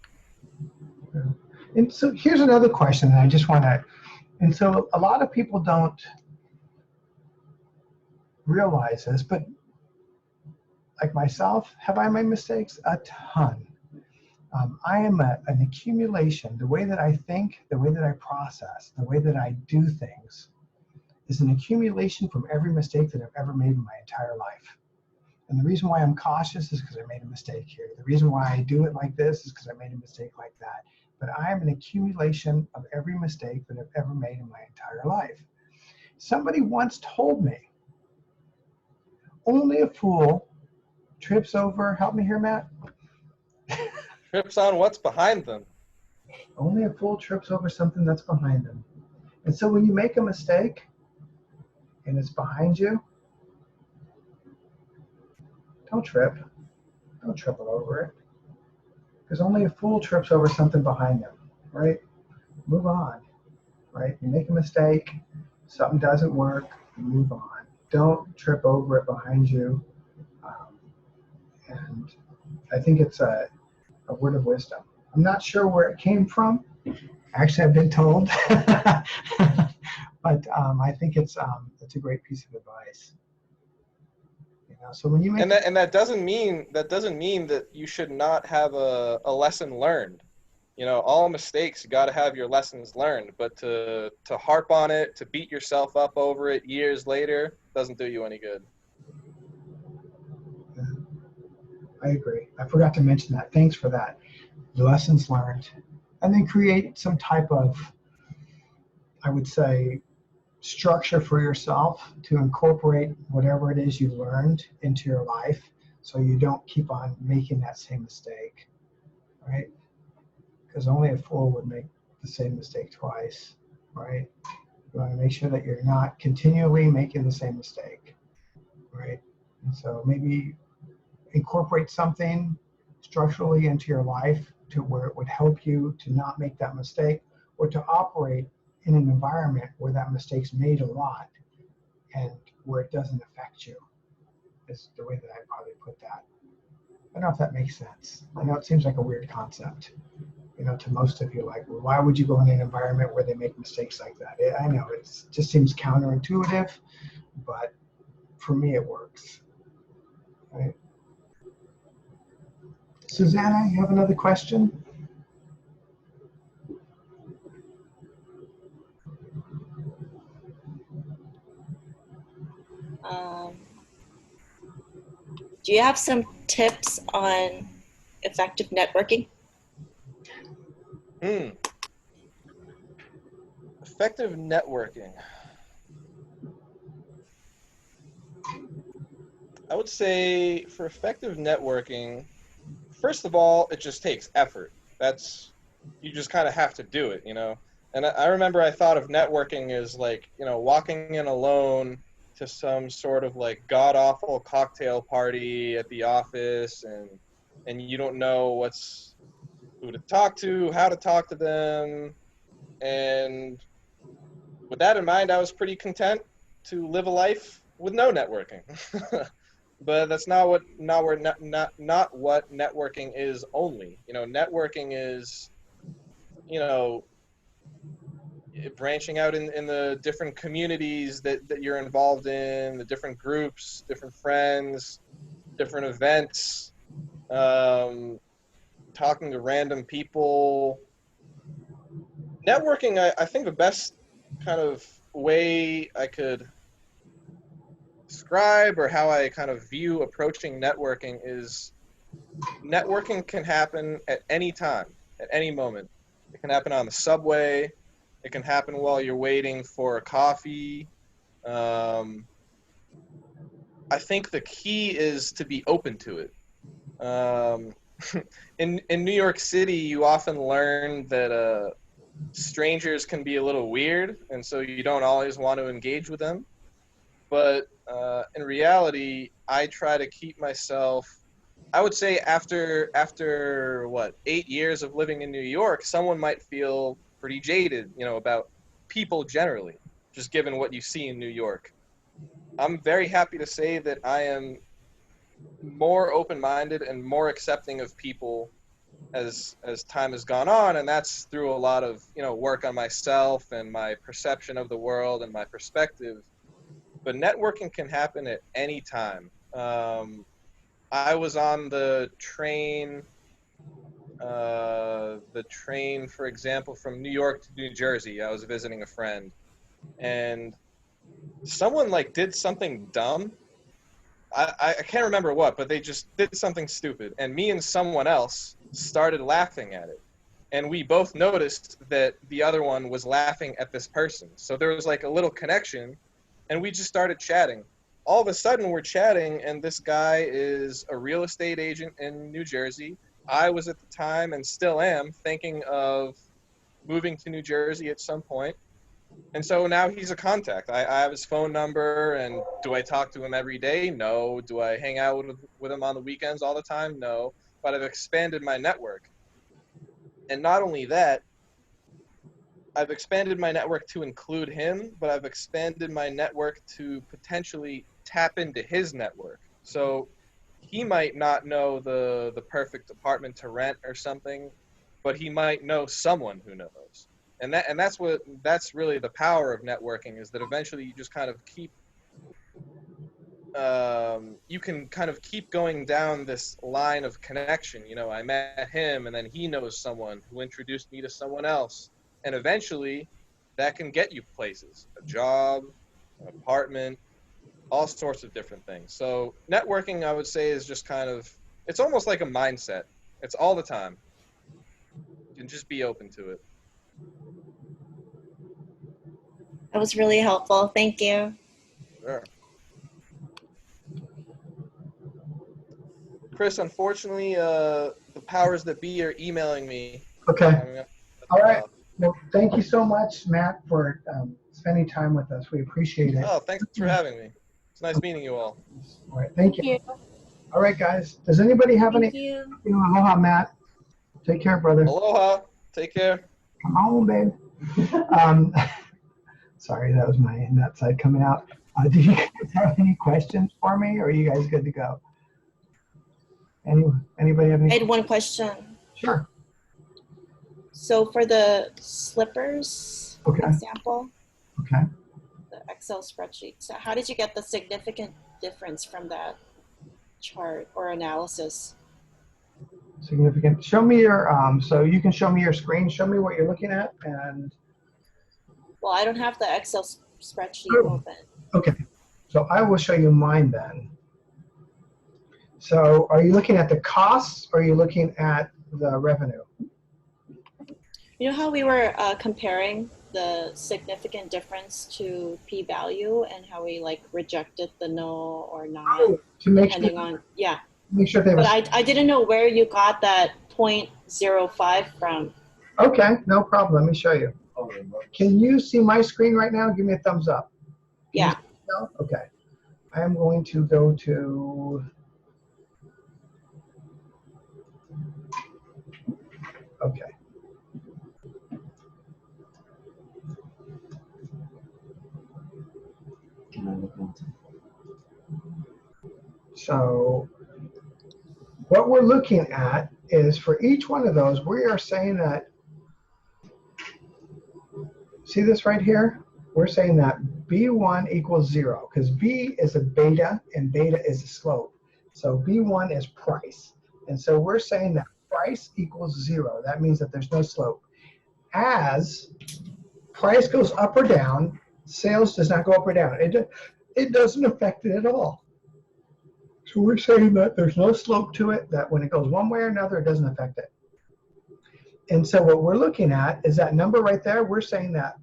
And so here's another question that I just want to, and so a lot of people don't realize this, but like myself, have I made mistakes? A ton. I am an accumulation. The way that I think, the way that I process, the way that I do things is an accumulation from every mistake that I've ever made in my entire life. And the reason why I'm cautious is because I made a mistake here. The reason why I do it like this is because I made a mistake like that. But I am an accumulation of every mistake that I've ever made in my entire life. Somebody once told me, only a fool trips over, help me here, Matt? Trips on what's behind them. Only a fool trips over something that's behind them. And so when you make a mistake and it's behind you, don't trip. Don't triple over it. Because only a fool trips over something behind them, right? Move on, right? You make a mistake, something doesn't work, move on. Don't trip over it behind you. And I think it's a word of wisdom. I'm not sure where it came from. Actually, I've been told, but I think it's a great piece of advice. You know, so when you make And that doesn't mean that you should not have a lesson learned. You know, all mistakes, you got to have your lessons learned. But to harp on it, to beat yourself up over it years later, doesn't do you any good. I agree. I forgot to mention that. Thanks for that. The lessons learned. And then create some type of, I would say, structure for yourself to incorporate whatever it is you learned into your life so you don't keep on making that same mistake, right? Because only a fool would make the same mistake twice, right? You want to make sure that you're not continually making the same mistake, right? And so maybe incorporate something structurally into your life to where it would help you to not make that mistake, or to operate in an environment where that mistake's made a lot and where it doesn't affect you, is the way that I'd probably put that. I don't know if that makes sense. I know it seems like a weird concept, you know, to most of you, like, well, why would you go in an environment where they make mistakes like that? I know it just seems counterintuitive, but for me it works, right? Susanna, you have another question? Do you have some tips on effective networking? Effective networking. I would say for effective networking, first of all, it just takes effort. You just kind of have to do it, you know? And I remember I thought of networking as like, you know, walking in alone to some sort of like god-awful cocktail party at the office, and you don't know who to talk to, how to talk to them. And with that in mind, I was pretty content to live a life with no networking. but that's not what not what networking is only. You know, networking is, you know, branching out in the different communities that you're involved in, the different groups, different friends, different events, talking to random people. Networking, I think the best kind of way I could describe or how I kind of view approaching networking is networking can happen at any time, at any moment. It can happen on the subway. It can happen while you're waiting for a coffee. Um, I think the key is to be open to it. Um, in New York City, you often learn that strangers can be a little weird, and so you don't always want to engage with them. But in reality, I try to keep myself. I would say after what 8 years of living in New York, someone might feel pretty jaded, you know, about people generally, just given what you see in New York. I'm very happy to say that I am more open-minded and more accepting of people as time has gone on, and that's through a lot of, you know, work on myself and my perception of the world and my perspective. But networking can happen at any time. I was on the train, for example, from New York to New Jersey. I was visiting a friend, and someone like did something dumb. I can't remember what, but they just did something stupid, and me and someone else started laughing at it. And we both noticed that the other one was laughing at this person. So there was like a little connection, and we just started chatting. All of a sudden, we're chatting, and this guy is a real estate agent in New Jersey. I was at the time and still am thinking of moving to New Jersey at some point. And so now he's a contact. I have his phone number, and do I talk to him every day? No. Do I hang out with him on the weekends all the time? No. But I've expanded my network. And not only that, I've expanded my network to include him, but I've expanded my network to potentially tap into his network. So he might not know the perfect apartment to rent or something, but he might know someone who knows. That's really the power of networking, is that eventually you just kind of keep you can kind of keep going down this line of connection. You know, I met him, and then he knows someone who introduced me to someone else, and eventually that can get you places, a job, an apartment, all sorts of different things. So networking, I would say, is just kind of, it's almost like a mindset. It's all the time. You can just be open to it. That was really helpful. Thank you. Sure. Chris, unfortunately, the powers that be are emailing me. Okay. All right. Well, thank you so much, Matt, for spending time with us. We appreciate it. Oh, thanks for having me. It's nice meeting you all. All right. Thank you. All right, guys. Does anybody have Thank any? you. Aloha, Matt. Take care, brother. Aloha. Take care. Come home, babe. Sorry, that was my nut side coming out. Do you guys have any questions for me, or are you guys good to go? Anybody have any? I had one question. Sure. So for the slippers example, Okay. the Excel spreadsheet, so how did you get the significant difference from that chart or analysis? Significant. Show me your, so you can show me your screen. Show me what you're looking at, and. Well, I don't have the Excel spreadsheet open. Okay. So I will show you mine then. So are you looking at the costs, or are you looking at the revenue? You know how we were comparing the significant difference to p-value, and how we like rejected the no or not, to make depending sure, on, yeah. Make sure they. But I didn't know where you got that 0.05 from. Okay, no problem. Let me show you. Can you see my screen right now? Give me a thumbs up. Yeah. Okay. I am going to go to. Okay. So what we're looking at is for each one of those, we are saying that, see this right here? We're saying that B1 equals 0 because B is a beta and beta is a slope. So B1 is price. And so we're saying that price equals 0. That means that there's no slope. As price goes up or down, sales does not go up or down. It doesn't affect it at all. So we're saying that there's no slope to it, that when it goes one way or another, it doesn't affect it. And so what we're looking at is that number right there. We're saying that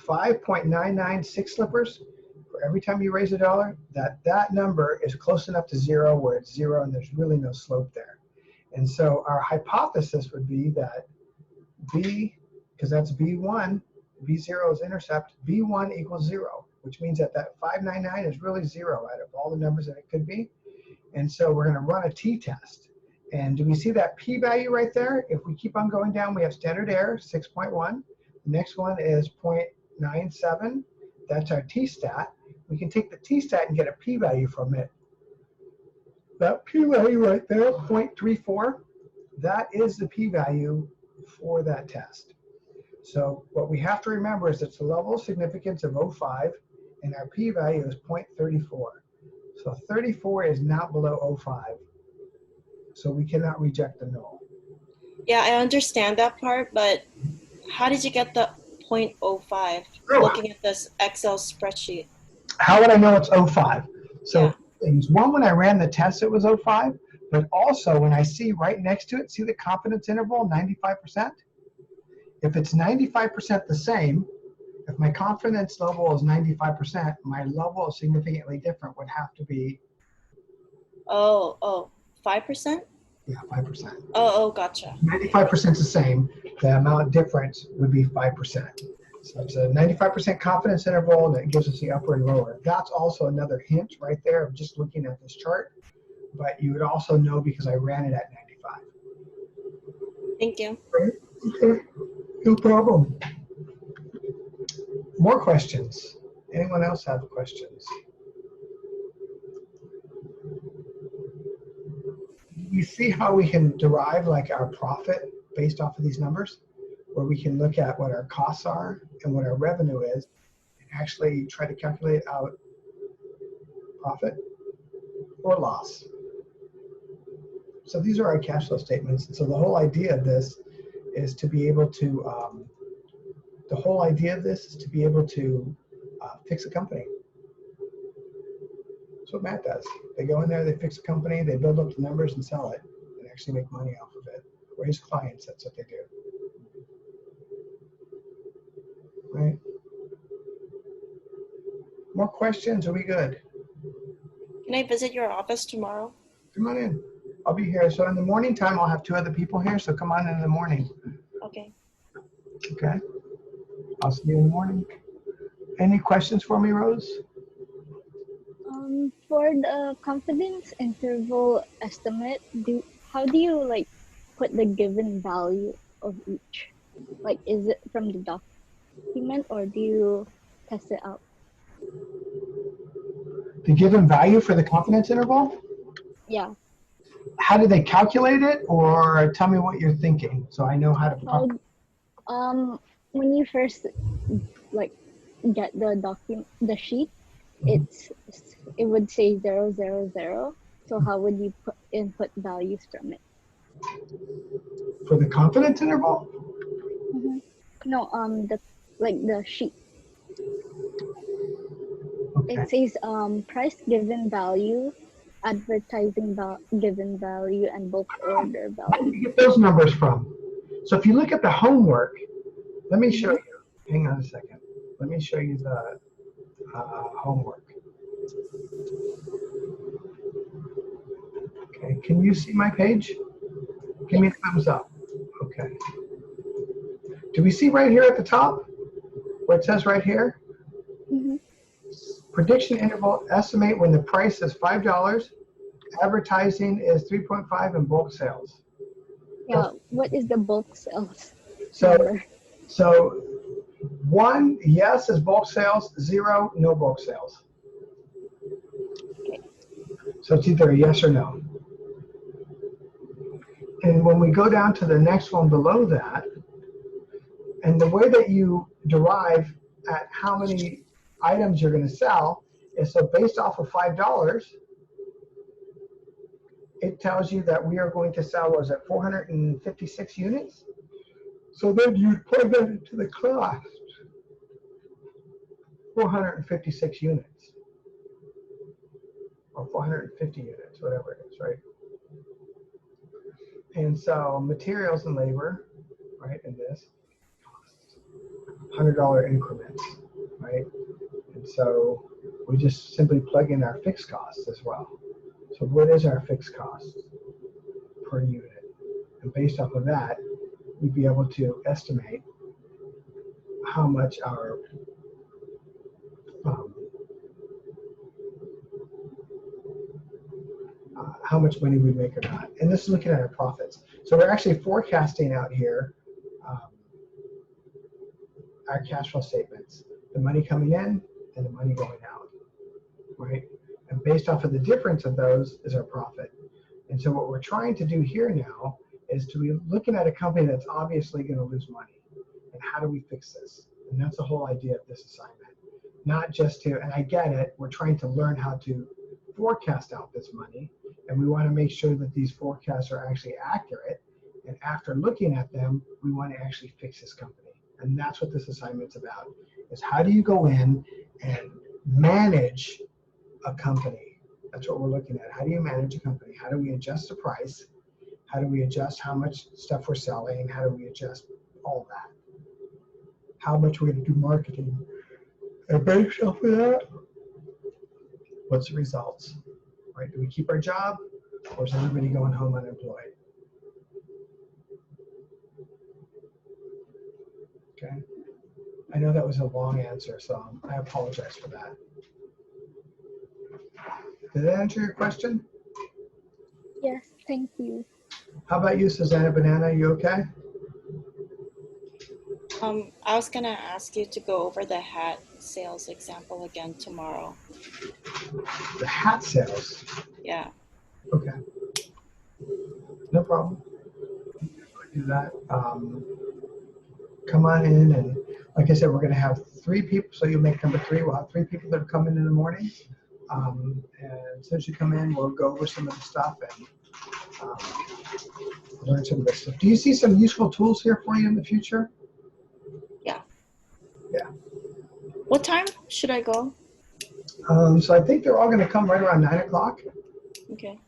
5.996 slippers for every time you raise $1, that number is close enough to 0 where it's 0 and there's really no slope there. And so our hypothesis would be that B, because that's B1, B0 is intercept, B1 equals 0, which means that 599 is really 0 out of all the numbers that it could be. And so we're going to run a t-test. And do we see that p-value right there? If we keep on going down, we have standard error, 6.1. The next one is 0.97. That's our t-stat. We can take the t-stat and get a p-value from it. That p-value right there, 0.34, that is the p-value for that test. So what we have to remember is it's the level of significance of 0.5, and our p-value is 0.34. So 34 is not below 0.5. So we cannot reject the null. Yeah, I understand that part, but how did you get the 0.05 Oh. looking at this Excel spreadsheet? How would I know it's 0.5? So things. One, when I ran the test, it was 0.5, but also when I see right next to it, see the confidence interval, 95%? If it's 95% the same, if my confidence level is 95%, my level of significantly different would have to be 5%? Yeah, 5%. Oh, gotcha. 95% is the same. The amount difference would be 5%. So it's a 95% confidence interval that gives us the upper and lower. That's also another hint right there of just looking at this chart. But you would also know because I ran it at 95. Thank you. Okay, no problem. More questions? Anyone else have questions? You see how we can derive like our profit based off of these numbers, where we can look at what our costs are and what our revenue is and actually try to calculate out profit or loss. So these are our cash flow statements. And so the whole idea of this is to be able to fix a company. That's what Matt does. They go in there, they fix a company, they build up the numbers and sell it and actually make money off of it. Raise clients, that's what they do. Right? More questions? Are we good? Can I visit your office tomorrow? Come on in. I'll be here. So in the morning time, I'll have 2 other people here, so come on in the morning. Okay. Okay. I'll see you in the morning. Any questions for me, Rose? For the confidence interval estimate, how do you like put the given value of each? Like, is it from the document or do you test it out? The given value for the confidence interval? Yeah. How do they calculate it, or tell me what you're thinking so I know how to. When you first like get the sheet, it would say 0, 0, 0. So how would you input values from it? For the confidence interval? Mm-hmm. No, the sheet. Okay. It says price given value, advertising given value, and bulk order value. Where did you get those numbers from? So if you look at the homework, let me show you. Hang on a second. Let me show you the homework. Okay, can you see my page? Give me a thumbs up. Okay. Do we see right here at the top where it says right here? Mm-hmm. Prediction interval, estimate when the price is $5, advertising is 3.5, and bulk sales. Yeah, what is the bulk sales number? So 1, yes, is bulk sales. 0, no bulk sales. So it's either a yes or no. And when we go down to the next one below that, and the way that you derive at how many items you're going to sell is so based off of $5, it tells you that we are going to sell, what was it, 456 units? So then you'd plug that into the cost, 456 units, or 450 units, whatever it is, right? And so materials and labor, right, in this, $100 increments, right? And so we just simply plug in our fixed costs as well. So what is our fixed cost per unit? And based off of that, we'd be able to estimate how much our how much money we make or not. And this is looking at our profits. So we're actually forecasting out here our cash flow statements, the money coming in and the money going out, right? And based off of the difference of those is our profit. And so what we're trying to do here now is to be looking at a company that's obviously going to lose money. And how do we fix this? And that's the whole idea of this assignment. Not just to, and I get it, we're trying to learn how to forecast out this money. And we want to make sure that these forecasts are actually accurate. And after looking at them, we want to actually fix this company. And that's what this assignment's about, is how do you go in and manage a company? That's what we're looking at. How do you manage a company? How do we adjust the price? How do we adjust how much stuff we're selling? How do we adjust all that? How much we're going to do marketing? And based off of that, what's the results? Right? Do we keep our job, or is everybody going home unemployed? Okay. I know that was a long answer, so I apologize for that. Did that answer your question? Yes, thank you. How about you, Susanna Banana? You okay? I was gonna ask you to go over the hat sales example again tomorrow. The hat sales? Yeah. Okay. No problem. Do that. Come on in, and like I said, we're going to have 3 people, so you make number 3. We'll have 3 people that come in the morning. And as soon as you come in, we'll go over some of the stuff and learn some of this stuff. Do you see some useful tools here for you in the future? Yeah. Yeah. What time should I go? So I think they're all going to come right around 9 o'clock. Okay.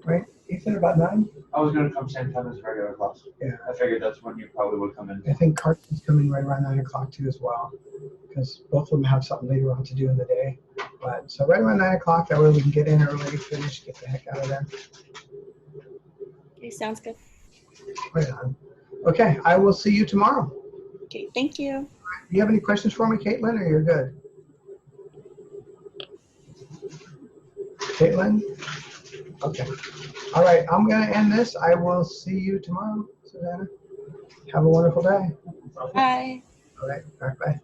Right? Ethan, about 9? I was going to come same time as regular class. Yeah. I figured that's when you probably would come in. I think Cartman's coming right around 9 o'clock too as well, because both of them have something later on to do in the day. But so right around 9 o'clock, that way we can get in early, finish, get the heck out of there. Okay, sounds good. Right on. Okay, I will see you tomorrow. Okay, thank you. Do you have any questions for me, Caitlin, or you're good? Caitlin? Okay. All right, I'm going to end this. I will see you tomorrow, Susanna. Have a wonderful day. Bye. All right, bye.